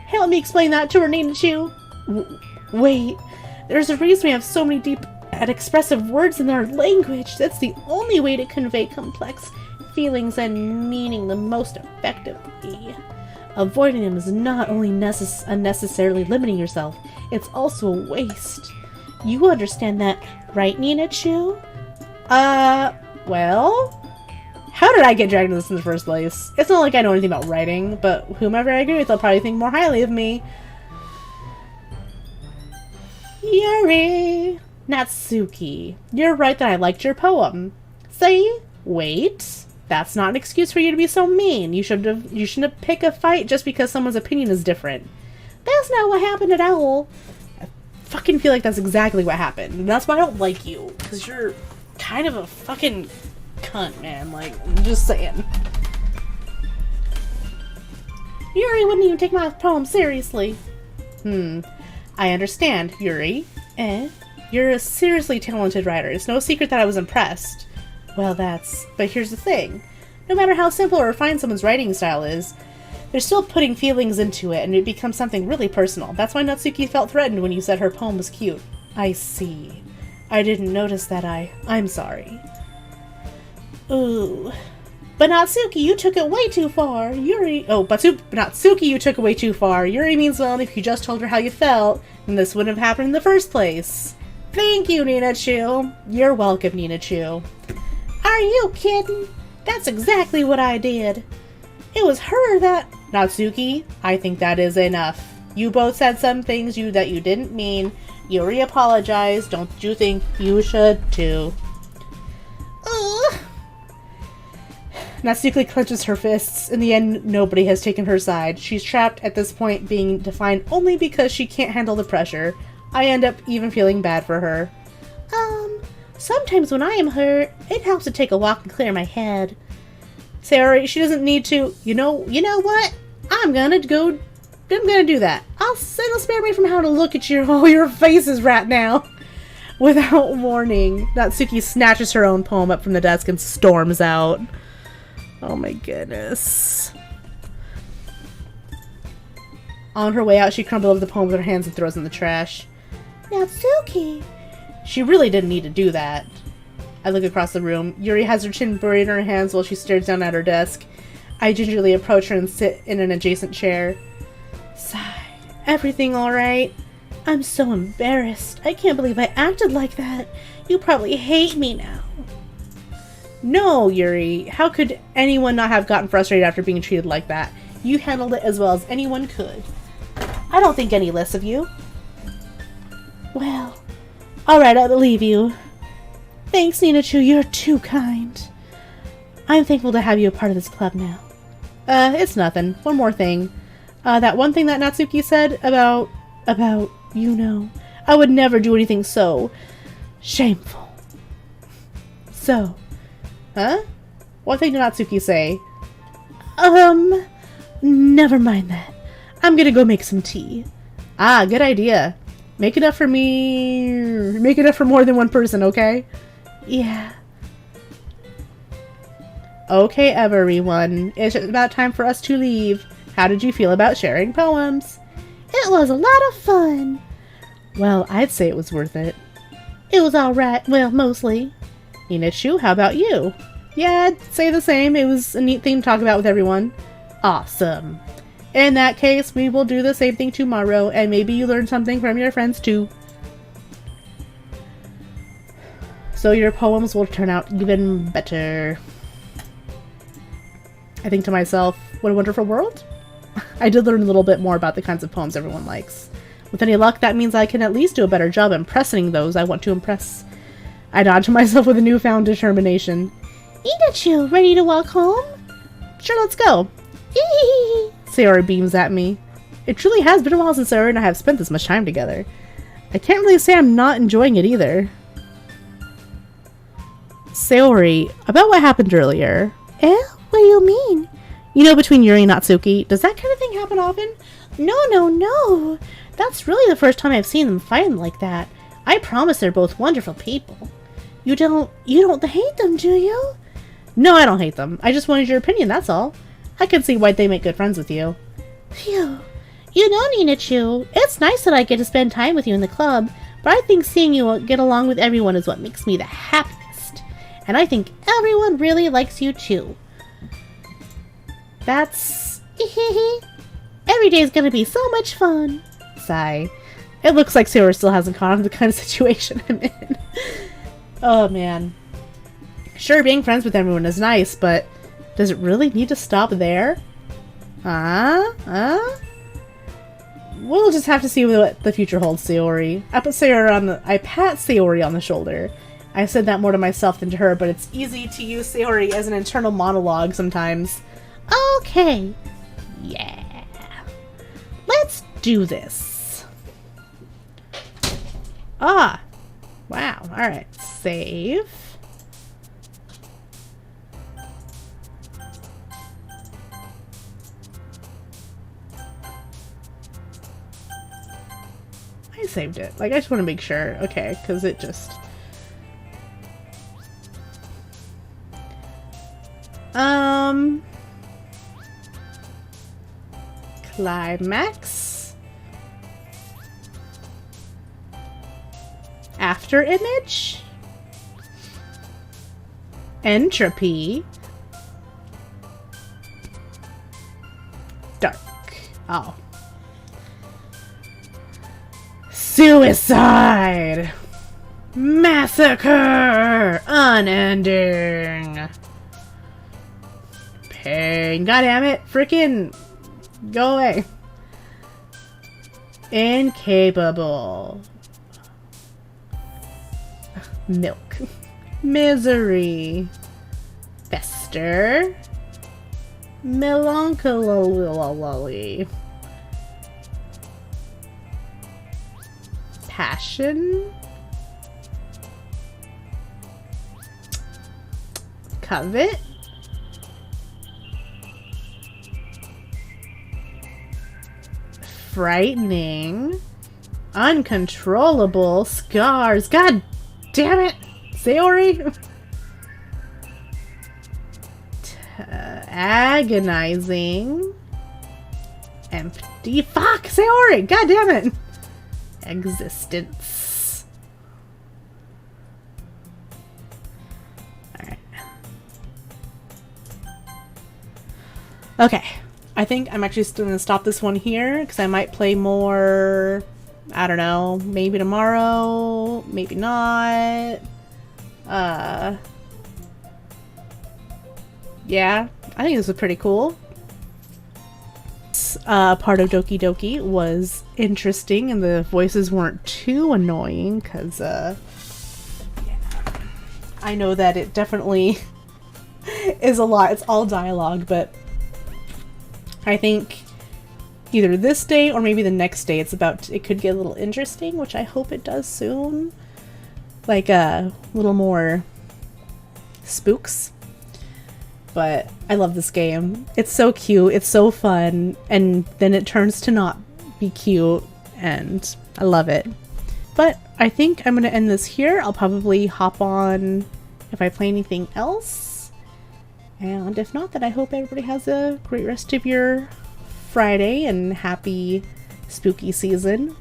Help me explain that to her, Ninachu. Wait, there's a reason we have so many deep and expressive words in our language. That's the only way to convey complex feelings and meaning the most effectively. Avoiding them is not only unnecessarily limiting yourself, it's also a waste. You understand that, right, Ninachu? Well? How did I get dragged into this in the first place? It's not like I know anything about writing, but whomever I agree with, they'll probably think more highly of me. Yuri! Natsuki, you're right that I liked your poem. See? Wait. That's not an excuse for you to be so mean. You shouldn't have picked a fight just because someone's opinion is different. That's not what happened at all. I fucking feel like that's exactly what happened. And that's why I don't like you. Because you're kind of a fucking cunt, man. Like, I'm just saying. Yuri wouldn't even take my poem seriously. I understand, Yuri. You're a seriously talented writer. It's no secret that I was impressed. Well, but here's the thing. No matter how simple or refined someone's writing style is, they're still putting feelings into it, and it becomes something really personal. That's why Natsuki felt threatened when you said her poem was cute. I see. I didn't notice that. I'm sorry. Ooh. But Natsuki, you took it way too far. Yuri... Oh, but Natsuki, you took it way too far. Yuri means well, and if you just told her how you felt, then this wouldn't have happened in the first place. Thank you, Nina-chu. You're welcome, Nina-chu. Are you kidding? That's exactly what I did. It was her that... Natsuki, I think that is enough. You both said some things that you didn't mean. Yuri apologized. Don't you think you should, too? Ugh. Natsuki clenches her fists. In the end, nobody has taken her side. She's trapped at this point, being defined only because she can't handle the pressure. I end up even feeling bad for her. Sometimes when I am hurt, it helps to take a walk and clear my head. Sayori, she doesn't need to. You know what? I'm gonna do that. It'll spare me from having to look at all your faces right now. Without warning, Natsuki snatches her own poem up from the desk and storms out. Oh my goodness. On her way out, she crumbles over the poem with her hands and throws it in the trash. Natsuki! She really didn't need to do that. I look across the room. Yuri has her chin buried in her hands while she stares down at her desk. I gingerly approach her and sit in an adjacent chair. Sigh. Everything alright? I'm so embarrassed. I can't believe I acted like that. You probably hate me now. No, Yuri. How could anyone not have gotten frustrated after being treated like that? You handled it as well as anyone could. I don't think any less of you. Well, alright, I'll believe you. Thanks, Nina-chu, you're too kind. I'm thankful to have you a part of this club now. It's nothing. One more thing. That one thing that Natsuki said about, I would never do anything so shameful. So, huh? What thing did Natsuki say? Never mind that. I'm gonna go make some tea. Ah, good idea. Make enough for me. Make enough for more than one person, okay? Yeah. Okay, everyone. It's about time for us to leave. How did you feel about sharing poems? It was a lot of fun. Well, I'd say it was worth it. It was alright. Well, mostly. Nina-chu, how about you? Yeah, I'd say the same. It was a neat thing to talk about with everyone. Awesome. In that case, we will do the same thing tomorrow, and maybe you learn something from your friends too. So your poems will turn out even better. I think to myself, what a wonderful world. I did learn a little bit more about the kinds of poems everyone likes. With any luck, that means I can at least do a better job impressing those I want to impress. I nod to myself with a newfound determination. Nina-chu, ready to walk home? Sure, let's go. Sayori beams at me. It truly has been a while since Sayori and I have spent this much time together. I can't really say I'm not enjoying it either. Sayori, about what happened earlier. What do you mean? You know, between Yuri and Natsuki, does that kind of thing happen often? No. That's really the first time I've seen them fighting like that. I promise they're both wonderful people. You don't hate them, do you? No, I don't hate them. I just wanted your opinion, that's all. I can see why they make good friends with you. Phew. You know, Nina-chu, it's nice that I get to spend time with you in the club, but I think seeing you get along with everyone is what makes me the happiest. And I think everyone really likes you too. That's... Every day is gonna be so much fun. Sigh. It looks like Sayori still hasn't caught on to the kind of situation I'm in. Oh man. Sure, being friends with everyone is nice, but does it really need to stop there? We'll just have to see what the future holds, Sayori. I pat Sayori on the shoulder. I said that more to myself than to her, but it's easy to use Sayori as an internal monologue sometimes. Okay. Yeah. Let's do this. Ah. Wow. Alright. Save. I saved it. Like, I just want to make sure. Okay, because it just... Climax. After image. Entropy. Dark. Oh. Suicide! Massacre! Unending! Pain. God damn it. Frickin' go away. Incapable. Milk. Misery. Fester. Melancholy. Passion. Covet. Frightening. Uncontrollable. Scars. God damn it! Sayori! Agonizing. Empty. Fuck! Sayori! God damn it! Existence. Alright. Okay. I think I'm actually still gonna stop this one here, because I might play more... I don't know. Maybe tomorrow. Maybe not. Yeah. I think this was pretty cool. Part of Doki Doki was interesting and the voices weren't too annoying because yeah. I know that it definitely is a lot. It's all dialogue, but I think either this day or maybe the next day it could get a little interesting, which I hope it does soon. Like a little more spooks. But I love this game. It's so cute, it's so fun, and then it turns to not be cute, and I love it. But I think I'm going to end this here. I'll probably hop on if I play anything else. And if not, then I hope everybody has a great rest of your Friday and happy spooky season.